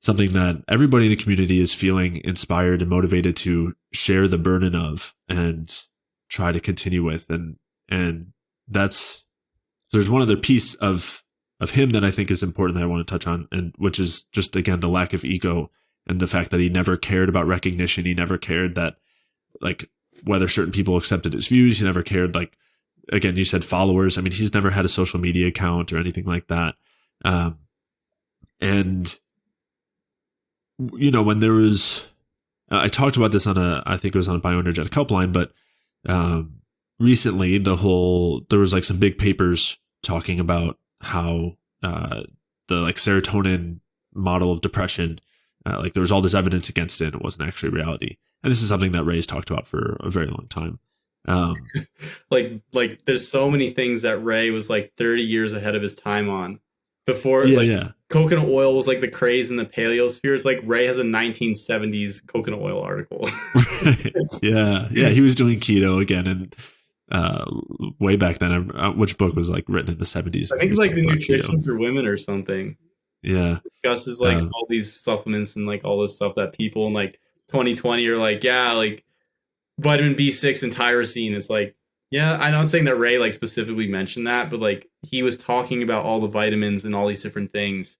something that everybody in the community is feeling inspired and motivated to share the burden of and try to continue with. And there's one other piece of him that I think is important that I want to touch on, and which is just, again, the lack of ego and the fact that he never cared about recognition. He never cared that like whether certain people accepted his views. He never cared, like, again, you said followers. I mean, he's never had a social media account or anything like that. And when there was, I talked about this I think it was on a bioenergetic helpline, but recently there was like some big papers talking about how the like serotonin model of depression, like there was all this evidence against it and it wasn't actually reality. And this is something that Ray's talked about for a very long time. Like there's so many things that Ray was like 30 years ahead of his time on. Before coconut oil was like the craze in the paleosphere. It's like Ray has a 1970s coconut oil article. Yeah, he was doing keto again, and way back then, which book was like written in the 70s? I think it's like the nutrition for women or something. Yeah, discusses like all these supplements and like all this stuff that people in like 2020 are like, like vitamin B6 and tyrosine. It's like, I'm not saying that Ray like specifically mentioned that, but like he was talking about all the vitamins and all these different things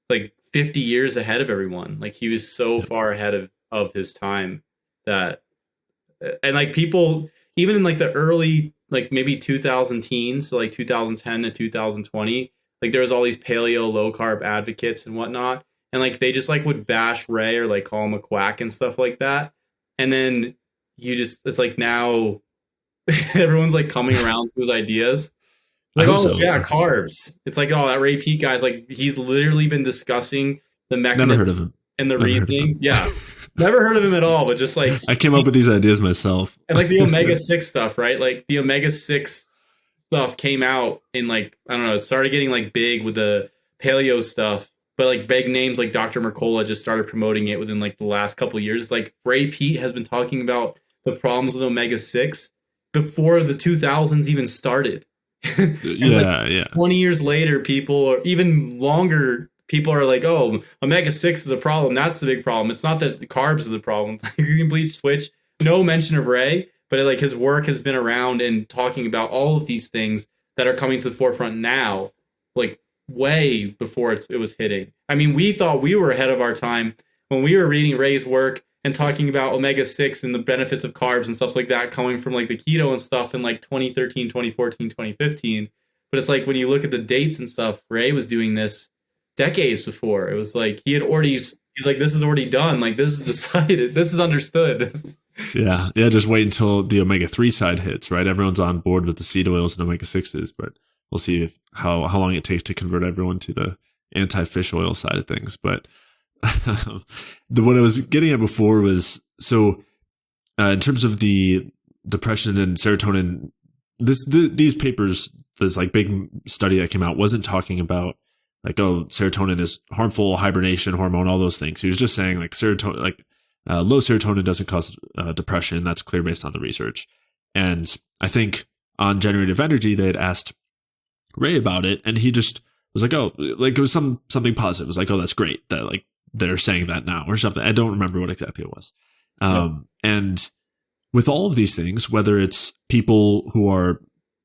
like 50 years ahead of everyone. Like he was so far ahead of his time that, and like people, even in like the early, like maybe 2000 teens, so like 2010 to 2020, like there was all these paleo low carb advocates and whatnot. And like, they just like would bash Ray or like call him a quack and stuff like that. And then it's like now everyone's like coming around to his ideas. Like, carbs. It's like, that Ray Peat guy's like, he's literally been discussing the mechanism. Never heard of him. and the Never heard of reasoning. him. Yeah. Never heard of him at all, but just like I came up with these ideas myself. and like the omega-6 stuff, right? Like the omega-6 stuff came out in like, I don't know, it started getting like big with the paleo stuff, but like big names like Dr. Mercola just started promoting it within like the last couple of years. It's like Ray Peat has been talking about the problems with omega-6 before the 2000s even started. And Yeah, like yeah. 20 years later, people, or even longer, people are like, oh, omega-6 is a problem. That's the big problem. It's not that the carbs are the problem. You can bleach switch. No mention of Ray, but like his work has been around and talking about all of these things that are coming to the forefront now, like way before it was hitting. I mean, we thought we were ahead of our time when we were reading Ray's work and talking about omega-6 and the benefits of carbs and stuff like that coming from like the keto and stuff in like 2013, 2014, 2015. But it's like when you look at the dates and stuff, Ray was doing this decades before. It was like he had already, he's like, this is already done. Like this is decided. This is understood. Yeah. Just wait until the omega-3 side hits, right? Everyone's on board with the seed oils and omega-6s, but we'll see how long it takes to convert everyone to the anti-fish oil side of things. But what I was getting at before was, so in terms of the depression and serotonin, these papers, this like big study that came out wasn't talking about like, oh, serotonin is harmful, hibernation hormone, all those things. He was just saying like serotonin, like low serotonin doesn't cause depression. That's clear based on the research. And I think on Generative Energy, they had asked Ray about it, and he just was like, oh, like it was something positive. It was like, oh, that's great that like they're saying that now or something. I don't remember what exactly it was. And with all of these things, whether it's people who are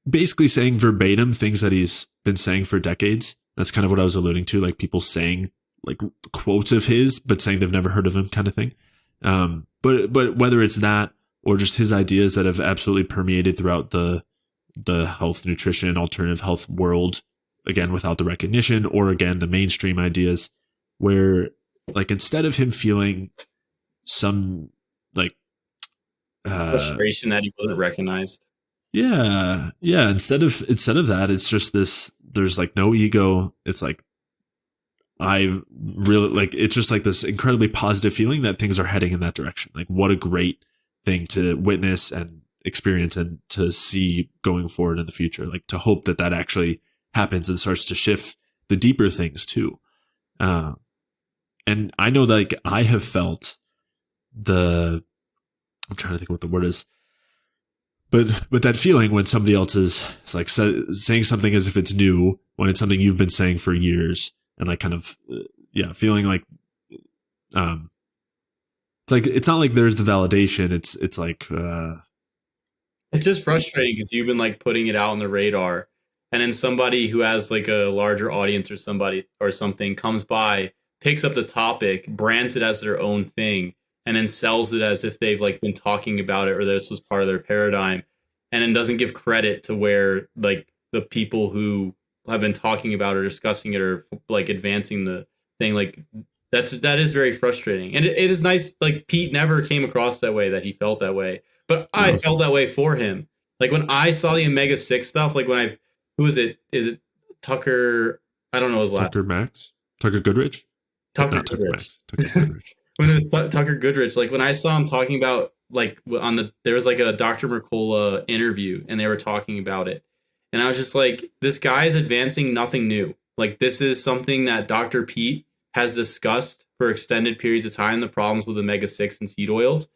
basically saying verbatim things that he's been saying for decades, that's kind of what I was alluding to, like people saying like quotes of his, but saying they've never heard of him kind of thing. But whether it's that or just his ideas that have absolutely permeated throughout the health, nutrition, alternative health world, again, without the recognition, or again, the mainstream ideas, where like instead of him feeling some like Frustration that he wasn't recognized. Yeah. Instead of that, it's just this. There's like no ego. It's like I really like. It's just like this incredibly positive feeling that things are heading in that direction. Like what a great thing to witness and experience and to see going forward in the future. Like to hope that actually happens and starts to shift the deeper things too. And I know that like I have felt I'm trying to think what the word is. But that feeling when somebody else is like saying something as if it's new, when it's something you've been saying for years, and like kind of feeling like it's like it's not like there's the validation. It's like it's just frustrating because you've been like putting it out on the radar, and then somebody who has like a larger audience or somebody or something comes by, picks up the topic, brands it as their own thing, and then sells it as if they've like been talking about it or this was part of their paradigm, and then doesn't give credit to where like the people who have been talking about or discussing it or like advancing the thing. Like that is very frustrating. And it is nice, like Pete never came across that way, that he felt that way. But I felt that way for him. Like when I saw the omega-6 stuff, like when who is it? Is it Tucker? I don't know his last name. Tucker Goodrich? Tucker Goodrich. When it was Tucker Goodrich, like when I saw him talking about like there was like a Dr. Mercola interview and they were talking about it. And I was just like, this guy is advancing nothing new. Like this is something that Dr. Pete has discussed for extended periods of time, the problems with omega-6 and seed oils.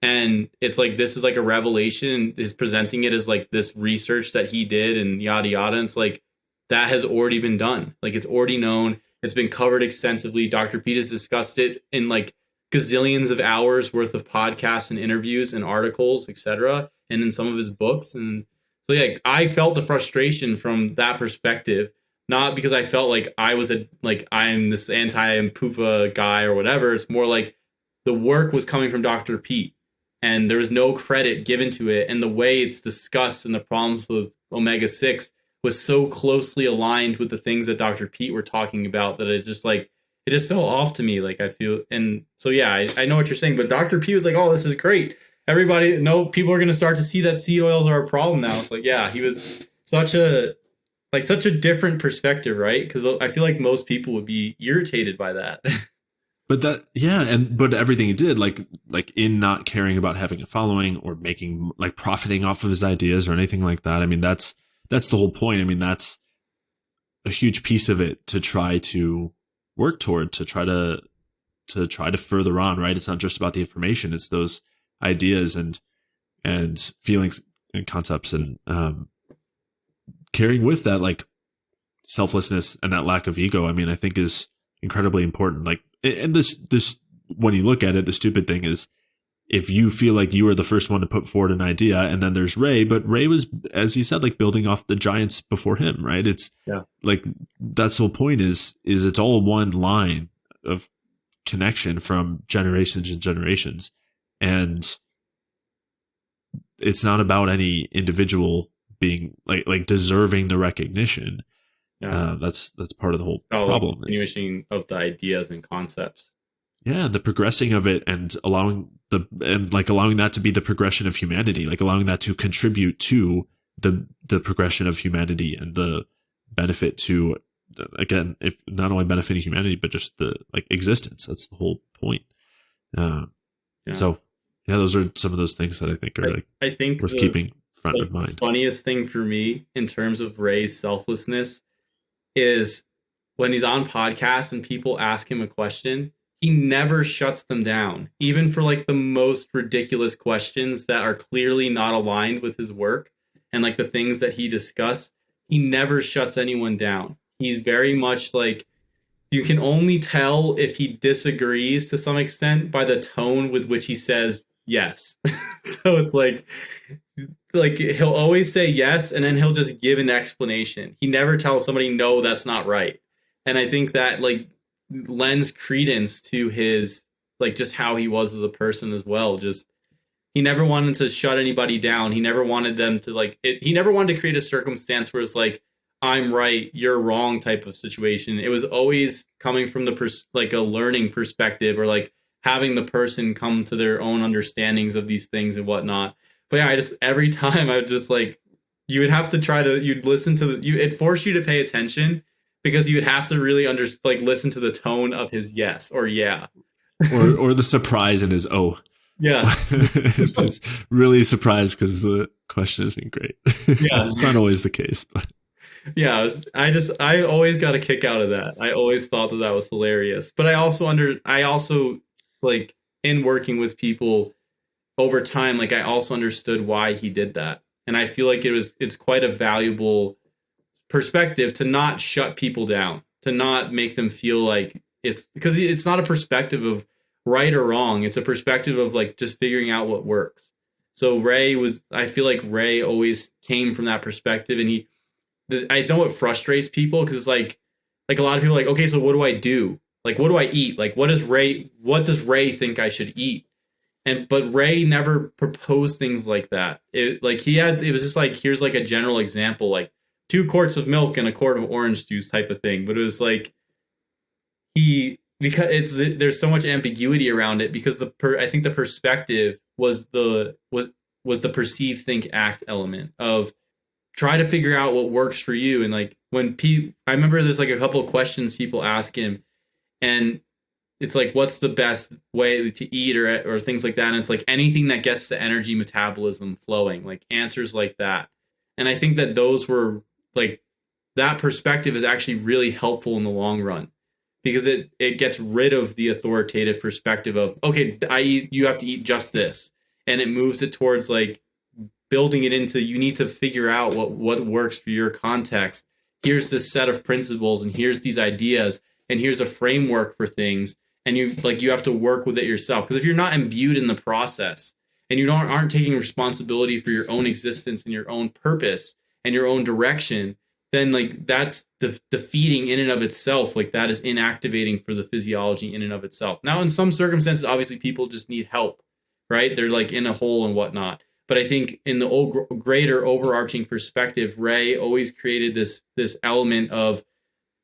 And it's like, this is like a revelation, and is presenting it as like this research that he did and yada, yada. And it's like, that has already been done. Like it's already known. It's been covered extensively. Dr. Pete has discussed it in like gazillions of hours worth of podcasts and interviews and articles, etc. And in some of his books. And so yeah, I felt the frustration from that perspective, not because I felt like I'm this anti-Pufa guy or whatever. It's more like the work was coming from Dr. Pete and there was no credit given to it. And the way it's discussed and the problems with omega-6 was so closely aligned with the things that Dr. Pete were talking about that it just fell off to me. Like I feel, and so yeah, I know what you're saying, but Dr. Pete was like, oh, this is great. People are going to start to see that seed oils are a problem now. It's like, yeah, he was such a different perspective, right? Because I feel like most people would be irritated by that. But that, yeah, but everything he did, like in not caring about having a following or making like profiting off of his ideas or anything like that. I mean, that's the whole point. I mean, that's a huge piece of it to try to work toward, to try to further on, right? It's not just about the information; it's those ideas and feelings and concepts, and carrying with that like selflessness and that lack of ego. I mean, I think is incredibly important. Like, and this when you look at it, the stupid thing is if you feel like you were the first one to put forward an idea, and then there's Ray, but Ray was, as he said, like building off the giants before him, right? It's like that's the whole point is it's all one line of connection from generations and generations, and it's not about any individual being like deserving the recognition. That's part of the whole problem. Continuation of the ideas and concepts. Yeah, the progressing of it and allowing that to be the progression of humanity, like allowing that to contribute to the progression of humanity and the benefit to, again, if not only benefiting humanity but just the like existence. That's the whole point. So yeah, those are some of those things that I think are I think worth keeping front of mind. The funniest thing for me in terms of Ray's selflessness is when he's on podcasts and people ask him a question, he never shuts them down, even for like the most ridiculous questions that are clearly not aligned with his work and like the things that he discussed. He never shuts anyone down. He's very much like, you can only tell if he disagrees to some extent by the tone with which he says yes. So it's like he'll always say yes, and then he'll just give an explanation. He never tells somebody, no, that's not right. And I think that like lends credence to his like just how he was as a person as well. Just he never wanted to shut anybody down. He never wanted them to like it. He never wanted to create a circumstance where it's like, I'm right, you're wrong type of situation. It was always coming from like a learning perspective, or like having the person come to their own understandings of these things and whatnot. But yeah, I just every time I just like, you would have to you'd listen to it forced you to pay attention, because you would have to really listen to the tone of his yes or yeah. or the surprise in his oh. Yeah. Just really surprised because the question isn't great. Yeah. It's not always the case, but yeah, I always got a kick out of that. I always thought that was hilarious. But I also like in working with people over time, like I also understood why he did that. And I feel like it's quite a valuable perspective to not shut people down, to not make them feel like because it's not a perspective of right or wrong. It's a perspective of like just figuring out what works. So I feel like Ray always came from that perspective, and I know it frustrates people because it's like a lot of people are like, okay, so what do I do? Like, what do I eat? Like, what does Ray think I should eat? But Ray never proposed things like that. It was just like, here's like a general example, like 2 quarts of milk and a quart of orange juice type of thing. But it was like because there's so much ambiguity around it, because I think the perspective was the perceive, think, act element of try to figure out what works for you. And like I remember there's like a couple of questions people ask him, and it's like, what's the best way to eat or things like that. And it's like anything that gets the energy metabolism flowing, like answers like that. And I think that those were like, that perspective is actually really helpful in the long run, because it gets rid of the authoritative perspective of, okay, you have to eat just this. And it moves it towards like building it into, you need to figure out what works for your context. Here's this set of principles, and here's these ideas, and here's a framework for things. And you have to work with it yourself. Because if you're not imbued in the process, and you aren't taking responsibility for your own existence and your own purpose and your own direction, then like that's defeating in and of itself. Like that is inactivating for the physiology in and of itself. Now, in some circumstances, obviously people just need help, right? They're like in a hole and whatnot. But I think in the greater overarching perspective, Ray always created this element of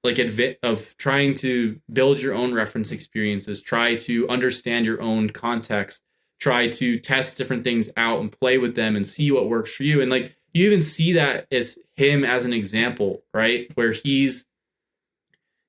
like of trying to build your own reference experiences, try to understand your own context, try to test different things out and play with them and see what works for you. And like you even see that as him as an example, right? Where he's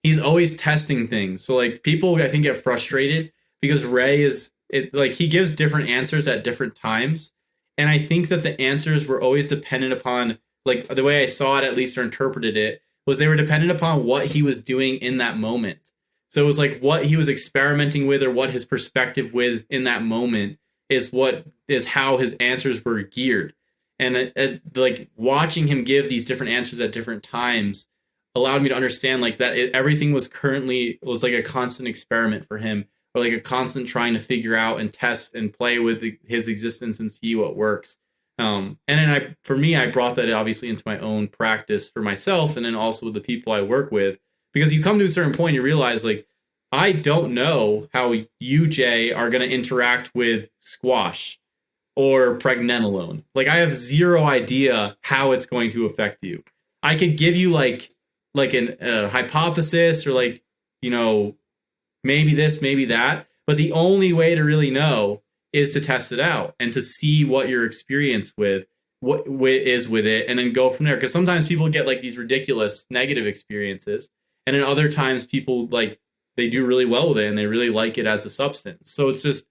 he's always testing things. So like people I think get frustrated because Ray is like he gives different answers at different times. And I think that the answers were always dependent upon, like the way I saw it at least or interpreted it was they were dependent upon what he was doing in that moment. So it was like what he was experimenting with or what his perspective with in that moment is how his answers were geared. And like watching him give these different answers at different times allowed me to understand like that everything was like a constant experiment for him, or like a constant trying to figure out and test and play with his existence and see what works. And then for me, I brought that obviously into my own practice for myself, and then also with the people I work with, because you come to a certain point, you realize like I don't know how you, Jay, are going to interact with squash or pregnenolone. Like I have zero idea how it's going to affect you. I could give you like an hypothesis or like, you know, maybe this, maybe that. But the only way to really know is to test it out and to see what your experience with what is with it, and then go from there. Because sometimes people get like these ridiculous negative experiences, and then other times people like they do really well with it and they really like it as a substance. So it's just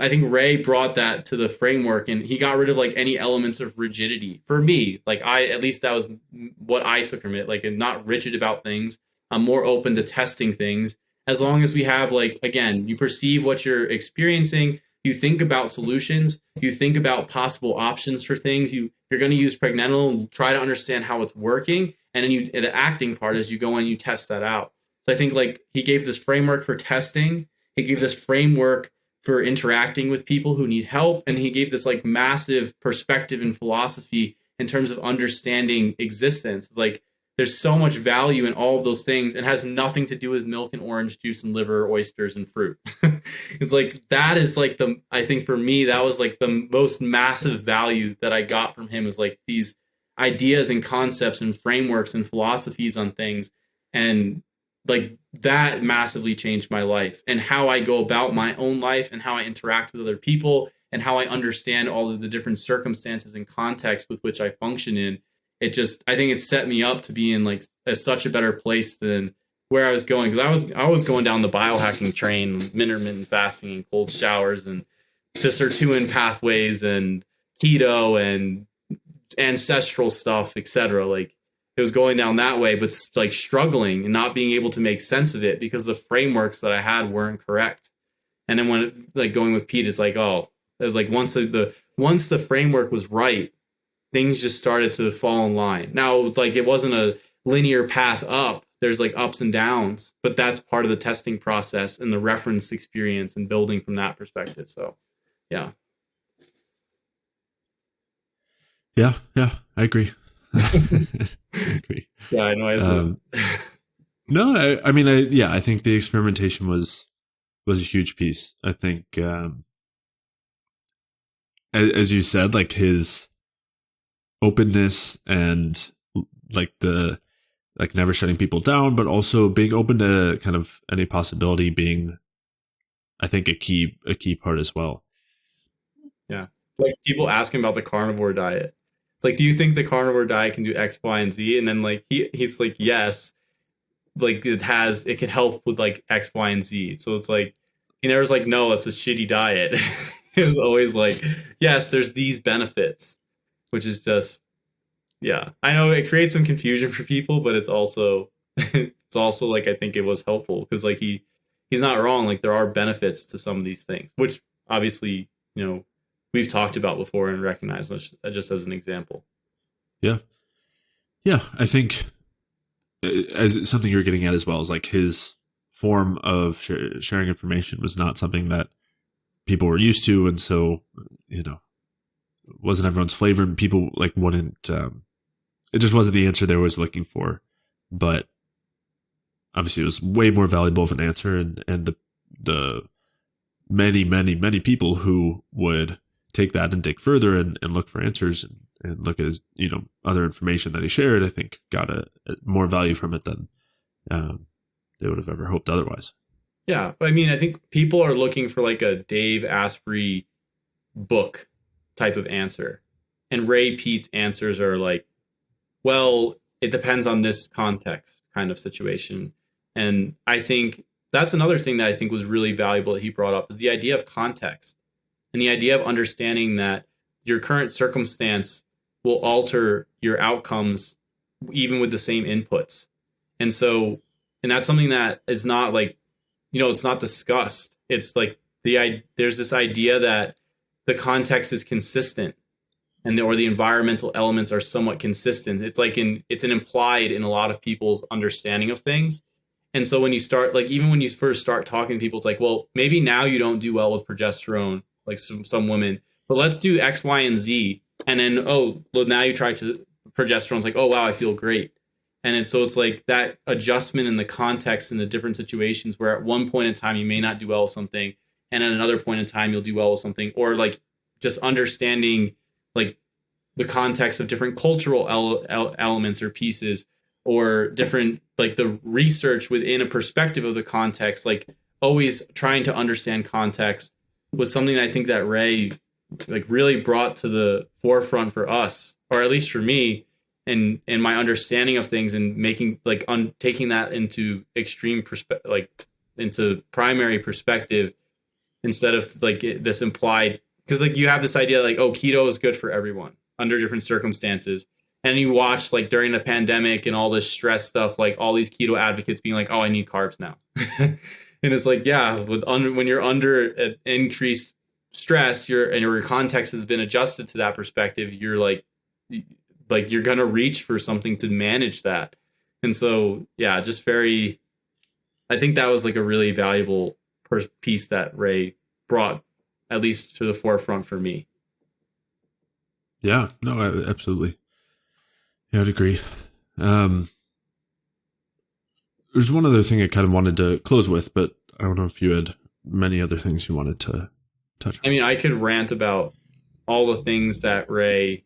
I think Ray brought that to the framework, and he got rid of like any elements of rigidity for me. Like at least that was what I took from it. Like, I'm not rigid about things. I'm more open to testing things as long as we have like, again, you perceive what you're experiencing. You think about solutions. You think about possible options for things. You're going to use pregnenolone, try to understand how it's working, and then the acting part is you go in, you test that out. So I think like he gave this framework for testing. He gave this framework for interacting with people who need help, and he gave this like massive perspective and philosophy in terms of understanding existence. Like there's so much value in all of those things, and has nothing to do with milk and orange juice and liver, oysters and fruit. It's like that is like I think for me that was like the most massive value that I got from him, is like these ideas and concepts and frameworks and philosophies on things. And like that massively changed my life and how I go about my own life and how I interact with other people and how I understand all of the different circumstances and contexts with which I function in. I think it set me up to be in like such a better place than where I was going. Cause I was going down the biohacking train, intermittent fasting and cold showers and the sirtuin pathways and keto and ancestral stuff, etc. Like it was going down that way, but like struggling and not being able to make sense of it because the frameworks that I had weren't correct. And then when like going with Pete, it's like, oh, it was like once the framework was right, things just started to fall in line. Now, like it wasn't a linear path up. There's like ups and downs, but that's part of the testing process and the reference experience and building from that perspective. So, yeah. Yeah, I agree. I agree. Yeah, I know. No, I mean, I think the experimentation was a huge piece. I think, as you said, like his openness and like the like never shutting people down, but also being open to kind of any possibility being, I think, a key part as well. Yeah, like people asking about the carnivore diet. It's like, do you think the carnivore diet can do X, Y, and Z? And then like he's like, yes, like it can help with like X, Y, and Z. So it's like he never was like, no, it's a shitty diet. It was always like, yes, there's these benefits, which is just, yeah. I know it creates some confusion for people, but it's also like I think it was helpful because like he's not wrong. Like there are benefits to some of these things, which obviously, you know, we've talked about before and recognized just as an example. Yeah, I think as something you're getting at as well is like his form of sharing information was not something that people were used to, and so wasn't everyone's flavor, and people like wouldn't. It just wasn't the answer they was looking for, but obviously it was way more valuable of an answer, and the many people who would take that and dig further and look for answers and look at his other information that he shared, I think got a more value from it than they would have ever hoped otherwise. Yeah, I mean, I think people are looking for like a Dave Asprey book type of answer, and Ray Peat's answers are like, well, it depends on this context kind of situation. And I think that's another thing that I think was really valuable that he brought up is the idea of context and the idea of understanding that your current circumstance will alter your outcomes even with the same inputs. And so, and that's something that is not like, it's not discussed. It's like there's this idea that the context is consistent and or the environmental elements are somewhat consistent. It's like it's an implied in a lot of people's understanding of things. And so when you start, like, even when you first start talking to people, it's like, well, maybe now you don't do well with progesterone, like some women, but let's do X, Y, and Z. And then, oh, well, now you try to progesterone. It's like, oh, wow, I feel great. And so it's like that adjustment in the context in the different situations where at one point in time, you may not do well with something. And at another point in time, you'll do well with something, or like just understanding like the context of different cultural elements or pieces, or different, like the research within a perspective of the context, like always trying to understand context was something I think that Ray like really brought to the forefront for us, or at least for me, and my understanding of things, and making like taking that into extreme perspective, like into primary perspective, instead of like this implied, because like you have this idea like, oh, keto is good for everyone under different circumstances. And you watch like during the pandemic and all this stress stuff, like all these keto advocates being like, oh, I need carbs now. And it's like, yeah, when you're under increased stress, your context has been adjusted to that perspective. You're like you're going to reach for something to manage that. And so, yeah, just very, I think that was like a really valuable piece that Ray brought, at least to the forefront for me. Yeah, no, absolutely. Yeah, I'd agree. There's one other thing I kind of wanted to close with, but I don't know if you had many other things you wanted to touch on. I mean, I could rant about all the things that Ray,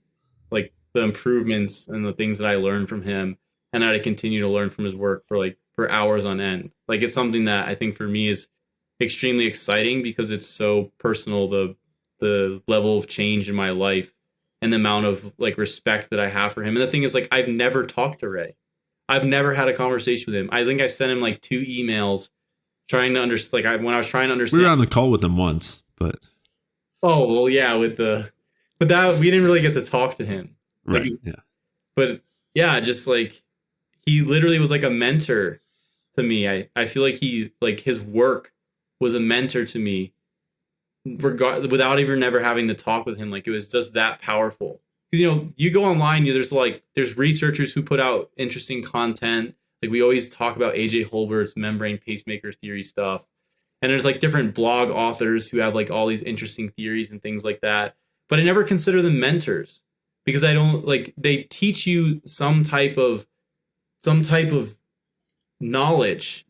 like the improvements and the things that I learned from him, and that I continue to learn from his work for hours on end. Like, it's something that I think for me is extremely exciting because it's so personal, the level of change in my life and the amount of like respect that I have for him. And the thing is, like, I've never talked to Ray. I've never had a conversation with him. I think I sent him like 2 emails trying to understand. Like, when I was trying to understand, we were on the call with him once, but oh well, yeah, but that we didn't really get to talk to him. Like, right, yeah. But yeah, just like he literally was like a mentor to me. I feel like his work was a mentor to me, without even never having to talk with him. Like, it was just that powerful. Because you go online, there's researchers who put out interesting content. Like, we always talk about AJ Holbert's membrane pacemaker theory stuff, and there's like different blog authors who have like all these interesting theories and things like that. But I never consider them mentors, because I don't like, they teach you some type of knowledge.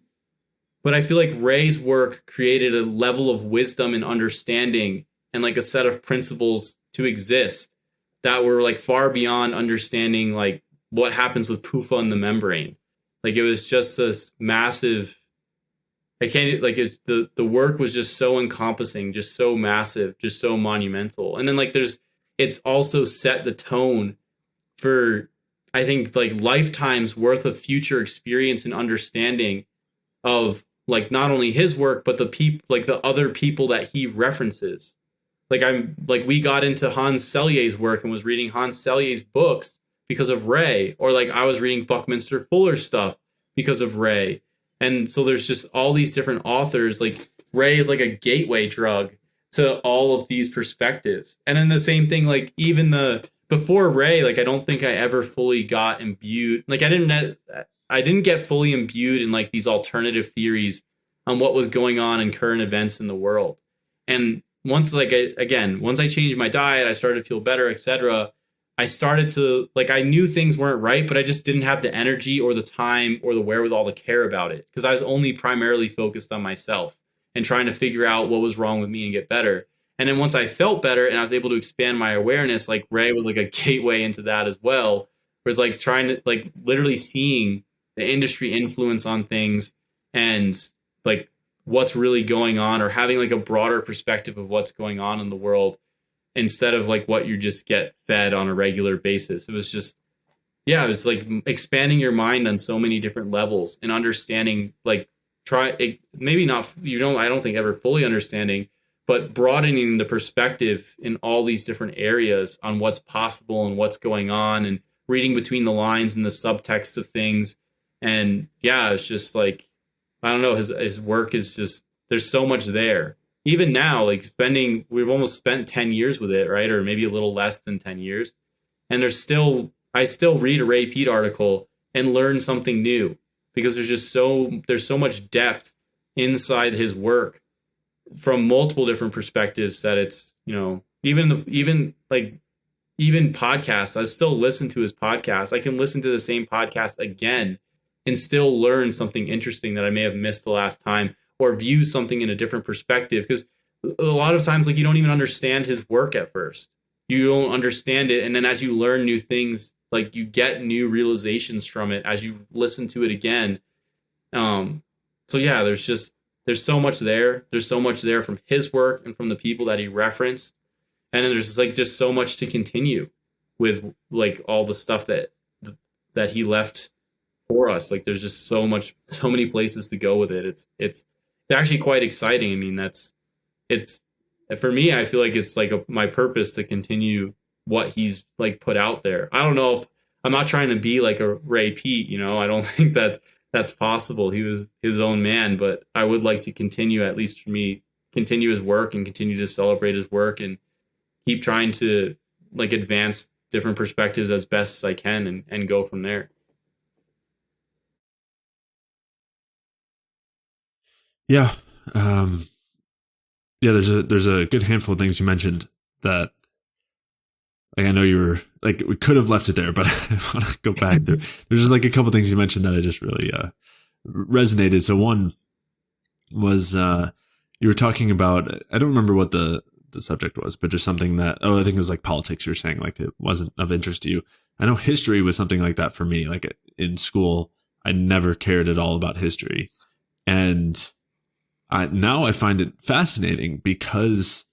But I feel like Ray's work created a level of wisdom and understanding and like a set of principles to exist that were like far beyond understanding like what happens with PUFA in the membrane. Like, it was just this massive, I can't, like, the work was just so encompassing, just so massive, just so monumental. And then like it's also set the tone for, I think, like lifetimes worth of future experience and understanding of like not only his work, but the other people that he references. Like, we got into Hans Sellier's work and was reading Hans Sellier's books because of Ray, or like I was reading Buckminster Fuller's stuff because of Ray. And so there's just all these different authors. Like, Ray is like a gateway drug to all of these perspectives. And then the same thing, like even before Ray, like I don't think I ever fully got imbued. Like, I didn't get fully imbued in like these alternative theories on what was going on in current events in the world. And once I changed my diet, I started to feel better, etc. I started to, like, I knew things weren't right, but I just didn't have the energy or the time or the wherewithal to care about it, because I was only primarily focused on myself and trying to figure out what was wrong with me and get better. And then once I felt better and I was able to expand my awareness, like Ray was like a gateway into that as well. Where it's like trying to, like, literally seeing the industry influence on things and like what's really going on, or having like a broader perspective of what's going on in the world, instead of like what you just get fed on a regular basis. It was just yeah, it's like expanding your mind on so many different levels and understanding, like, maybe not, I don't think ever fully understanding, but broadening the perspective in all these different areas on what's possible and what's going on, and reading between the lines and the subtext of things. And yeah, it's just like, I don't know, his work is just, there's so much there. Even now, like, we've almost spent 10 years with it, right? Or maybe a little less than 10 years. And I still read a Ray Peat article and learn something new, because there's so much depth inside his work from multiple different perspectives, that it's, even podcasts. I still listen to his podcast. I can listen to the same podcast again and still learn something interesting that I may have missed the last time, or view something in a different perspective. Because a lot of times, like, you don't even understand his work at first. You don't understand it. And then as you learn new things, like, you get new realizations from it as you listen to it again. Um, so yeah, there's so much there. There's so much there from his work and from the people that he referenced. And then there's just so much to continue with, like, all the stuff that he left for us. Like, there's just so many places to go with it. It's actually quite exciting. I mean, it's for me, I feel like it's like my purpose to continue what he's, like, put out there. I don't know if I'm not trying to be like a Ray Peat, I don't think that that's possible. He was his own man, but I would like to continue, at least for me, continue his work and continue to celebrate his work, and keep trying to, like, advance different perspectives as best as I can, and go from there. Yeah. Yeah, there's a good handful of things you mentioned that, like, I know you were like, we could have left it there, but I want to go back there. There's just like a couple things you mentioned that I just really resonated. So one was you were talking about, I don't remember what the subject was, but just something that, I think it was like politics. You were saying like it wasn't of interest to you. I know history was something like that for me. Like in school, I never cared at all about history, and now I find it fascinating because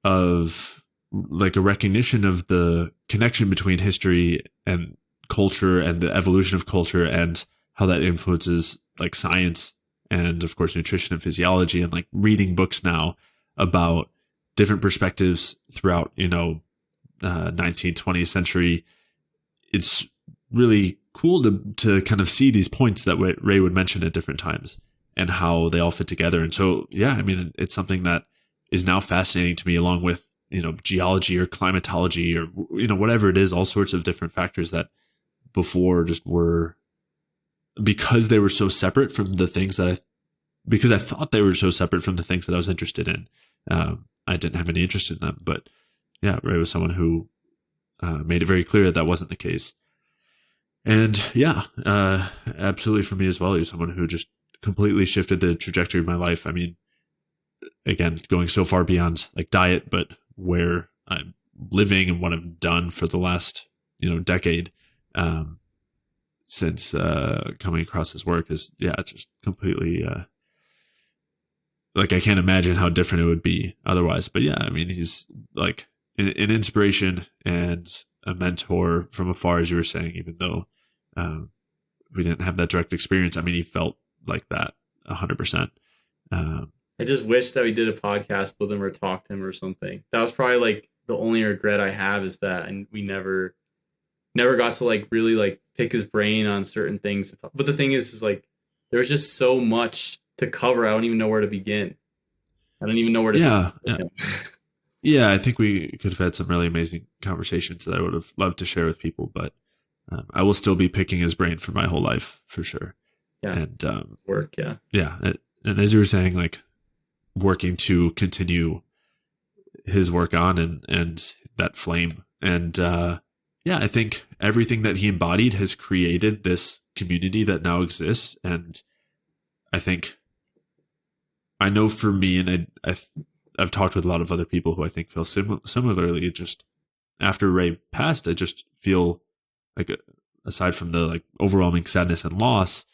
of, like, a recognition of the connection between history and culture and the evolution of culture, and how that influences, like, science and, of course, nutrition and physiology, and, like, reading books now about different perspectives throughout 19th, 20th century. It's really cool to kind of see these points that Ray would mention at different times and how they all fit together. And so, yeah, I mean, it's something that is now fascinating to me, along with, geology or climatology or, whatever it is, all sorts of different factors that before just were, because they were so separate from the things because I thought they were so separate from the things that I was interested in. I didn't have any interest in them, but yeah, Ray was someone who made it very clear that wasn't the case. And yeah, absolutely for me as well. He was someone who just completely shifted the trajectory of my life. I mean, again, going so far beyond like diet, but where I'm living and what I've done for the last, decade, since coming across his work is, yeah, it's just completely, like, I can't imagine how different it would be otherwise. But yeah, I mean, he's like an inspiration and a mentor from afar, as you were saying, even though we didn't have that direct experience. I mean, he felt like that 100%. I just wish that we did a podcast with him or talked to him or something. That was probably, like, the only regret I have, is that, and we never got to, like, really, like, pick his brain on certain things to talk. But the thing is like, there's just so much to cover. I don't even know where to begin. I don't even know where to Yeah, start. yeah. I think we could have had some really amazing conversations that I would have loved to share with people, but I will still be picking his brain for my whole life for sure. Yeah. And Work. Yeah. Yeah. And as you were saying, like, working to continue his work on, and that flame. And yeah, I think everything that he embodied has created this community that now exists. And I think, I know for me, and I've talked with a lot of other people who I think feel similarly. Just after Ray passed, I just feel like, aside from the, like, overwhelming sadness and loss,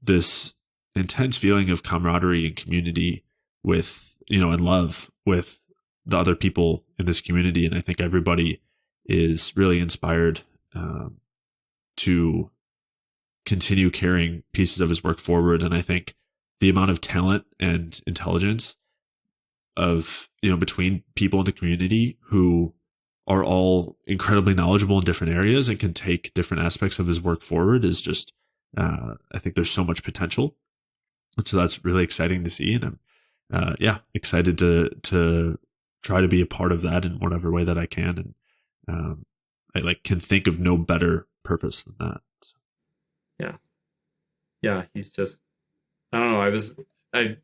this intense feeling of camaraderie and community with, and love with the other people in this community. And I think everybody is really inspired to continue carrying pieces of his work forward. And I think the amount of talent and intelligence of, between people in the community who are all incredibly knowledgeable in different areas and can take different aspects of his work forward is just, I think there's so much potential. And so that's really exciting to see. And I'm, excited to try to be a part of that in whatever way that I can. And I can think of no better purpose than that. Yeah, he's just, I don't know.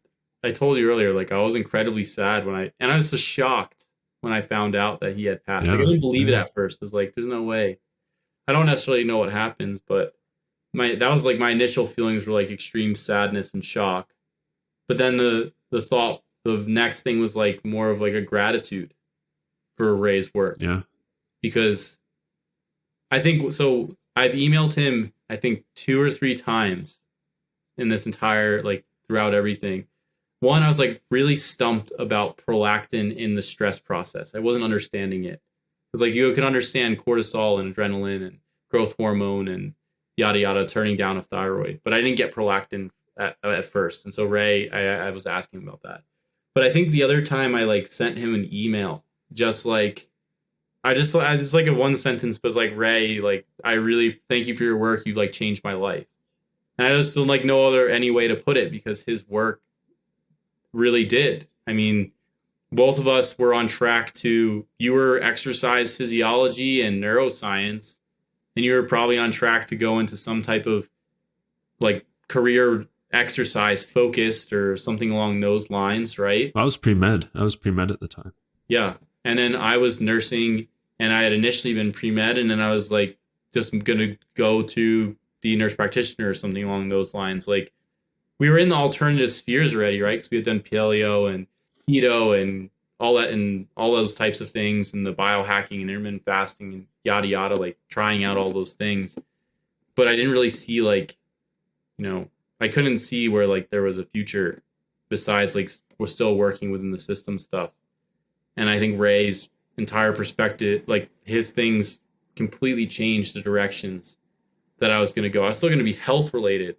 I told you earlier, I was incredibly sad and I was just shocked when I found out that he had passed. I didn't believe it at first. It was there's no way. I don't necessarily know what happens, but that was my initial feelings were extreme sadness and shock. But then the thought of next thing was more of a gratitude for Ray's work. Yeah. Because I think so I've emailed him I think 2 or 3 times in this entire throughout everything. One, I was really stumped about prolactin in the stress process. I wasn't understanding it. Because you can understand cortisol and adrenaline and growth hormone and yada yada turning down a thyroid, but I didn't get prolactin at first. And so Ray, I was asking about that. But I think the other time I sent him an email, just I just a one sentence, but Ray, I really thank you for your work. You've changed my life. And I just don't any way to put it because his work really did. I mean, both of us were on track you were exercise physiology and neuroscience, and you were probably on track to go into some type of career exercise focused or something along those lines, right? I was pre-med at the time. Yeah. And then I was nursing, and I had initially been pre-med, and then I was just going to go to be a nurse practitioner or something along those lines. We were in the alternative spheres already, right? Because we had done paleo and keto and all that and all those types of things and the biohacking and intermittent fasting and yada yada, trying out all those things. But I didn't really see I couldn't see where there was a future besides we're still working within the system stuff. And I think Ray's entire perspective, his things completely changed the directions that I was going to go. I was still going to be health related,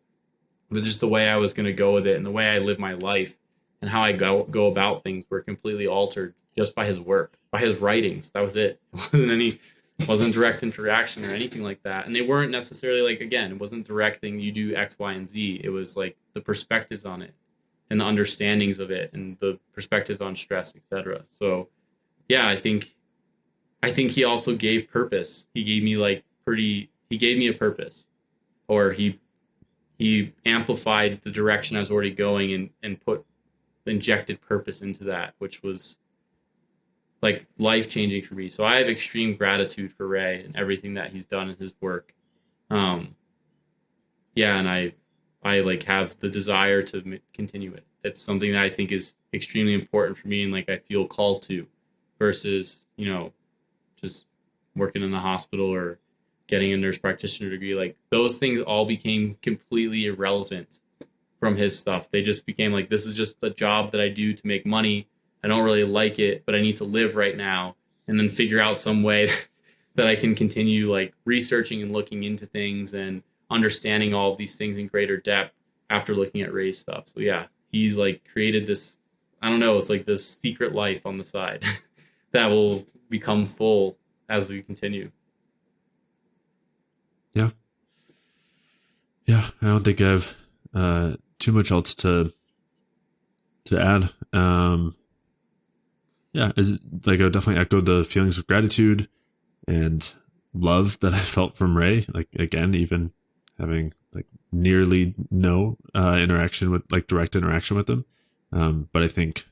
but just the way I was going to go with it and the way I live my life and how I go about things were completely altered just by his work, by his writings. That was it. It wasn't direct interaction or anything like that. And they weren't necessarily again, it wasn't directing you do X, Y, and Z. It was the perspectives on it and the understandings of it and the perspectives on stress, etc. So yeah, I think he also gave purpose. He gave me he gave me a purpose, or he amplified the direction I was already going and injected purpose into that, which was life-changing for me. So I have extreme gratitude for Ray and everything that he's done in his work. And I have the desire to continue it. It's something that I think is extremely important for me and I feel called to, versus just working in the hospital or getting a nurse practitioner degree. Those things all became completely irrelevant from his stuff. They just became this is just a job that I do to make money. I don't really like it, but I need to live right now, and then figure out some way that I can continue researching and looking into things and understanding all of these things in greater depth after looking at Ray's stuff. So yeah, he's created this, I don't know, it's this secret life on the side that will become full as we continue. Yeah. Yeah, I don't think I have too much else to add. I would definitely echo the feelings of gratitude and love that I felt from Ray. Again, even having nearly no interaction with direct interaction with him, but I think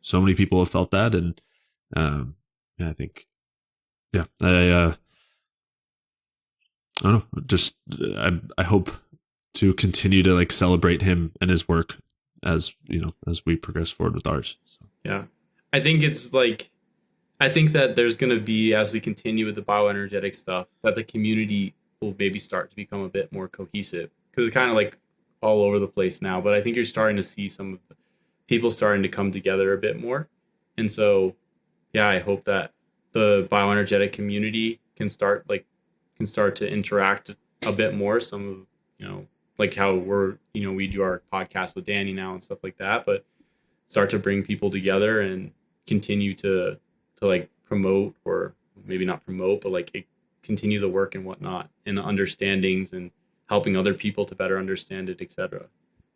so many people have felt that, and I think I don't know. Just I hope to continue to celebrate him and his work as as we progress forward with ours. So. Yeah, I think it's I think that there's going to be, as we continue with the bioenergetic stuff, that the community will maybe start to become a bit more cohesive, because it's kind of all over the place now. But I think you're starting to see some of the people starting to come together a bit more, and so yeah, I hope that the bioenergetic community can start to interact a bit more. Some of, like how we do our podcast with Danny now and stuff like that, but start to bring people together and continue to like promote, or maybe not promote, but like continue the work and whatnot, and the understandings, and helping other people to better understand it, etc.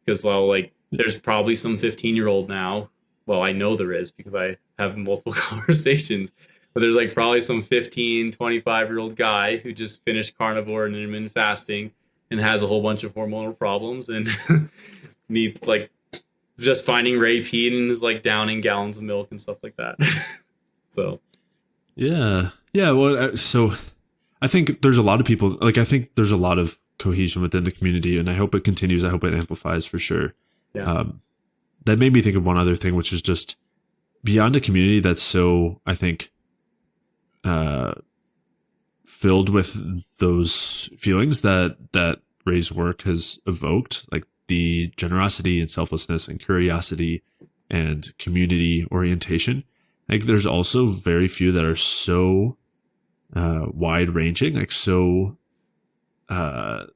Because like there's probably some 15-year-old now. Well, I know there is because I have multiple conversations, but there's like probably some 15, 25-year-old guy who just finished carnivore and intermittent fasting and has a whole bunch of hormonal problems and need like just finding Ray Peat and is like downing gallons of milk and stuff like that. So yeah. Well, so I think there's a lot of people, like, I think there's a lot of cohesion within the community, and I hope it continues. I hope it amplifies for sure. yeah. That made me think of one other thing, which is just beyond a community that's so, I think, filled with those feelings that Ray's work has evoked, like the generosity and selflessness and curiosity and community orientation. Like, there's also very few that are so wide ranging, like so I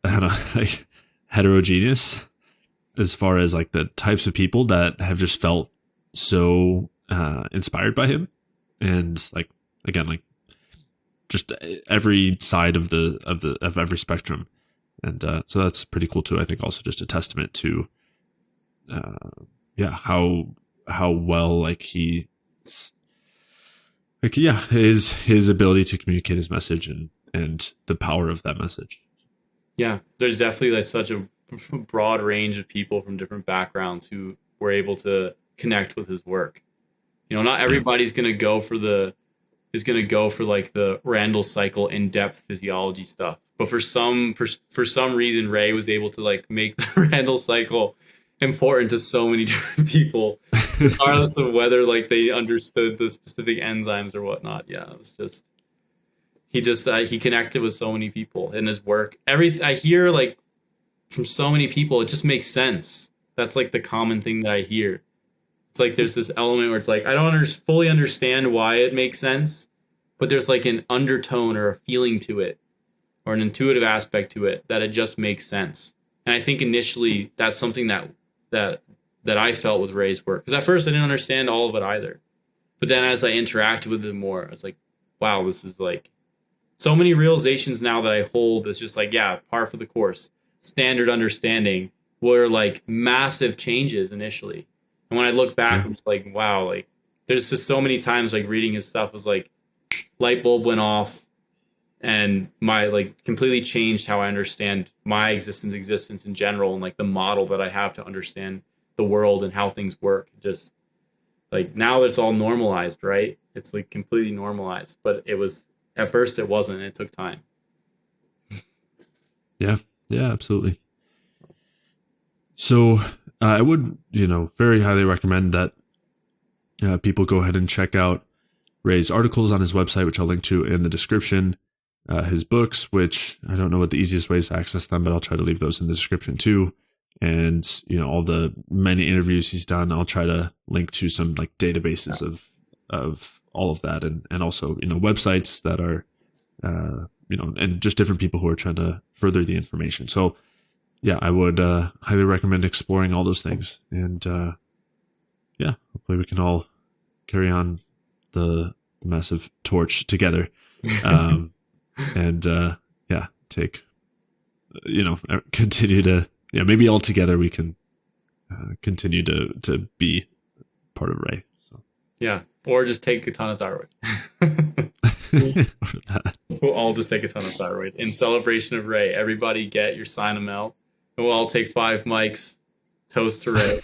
don't know, like heterogeneous as far as like the types of people that have just felt so inspired by him, and like, again, like just every side of every spectrum. And so that's pretty cool too. I think also just a testament to how well like he like his ability to communicate his message and the power of that message. Yeah, there's definitely like such a broad range of people from different backgrounds who were able to connect with his work. Not everybody's going to go for like the Randall cycle in-depth physiology stuff, but for some reason Ray was able to like make the Randall cycle important to so many different people, regardless of whether like they understood the specific enzymes or whatnot. Yeah, it was just he connected with so many people in his work. I hear like from so many people, it just makes sense. That's like the common thing that I hear. It's like there's this element where it's like I don't fully understand why it makes sense, but there's like an undertone or a feeling to it, or an intuitive aspect to it, that it just makes sense. And I think initially that's something that I felt with Ray's work, because at first I didn't understand all of it either. But then as I interacted with it more, I was like, wow, this is like so many realizations now that I hold. It's just like, yeah, par for the course, standard understanding, were like massive changes initially. And when I look back, I'm just like, wow, like there's just so many times like reading his stuff was like light bulb went off, and my like completely changed how I understand my existence in general, and like the model that I have to understand the world and how things work. Just like now that it's all normalized, right? It's like completely normalized, but it was at first it wasn't. It took time. Yeah, absolutely. So I would, very highly recommend that people go ahead and check out Ray's articles on his website, which I'll link to in the description. His books, which I don't know what the easiest way is to access them, but I'll try to leave those in the description too. And, all the many interviews he's done, I'll try to link to some like databases of all of that. And also, websites that are, and just different people who are trying to further the information. So yeah, I would highly recommend exploring all those things. And hopefully we can all carry on the massive torch together. And take, continue to, maybe all together we can continue to be part of Ray. So yeah, or just take a ton of thyroid. We'll all just take a ton of thyroid in celebration of Ray. Everybody get your Cynomel, and we'll all take 5 mics, toast to Ray.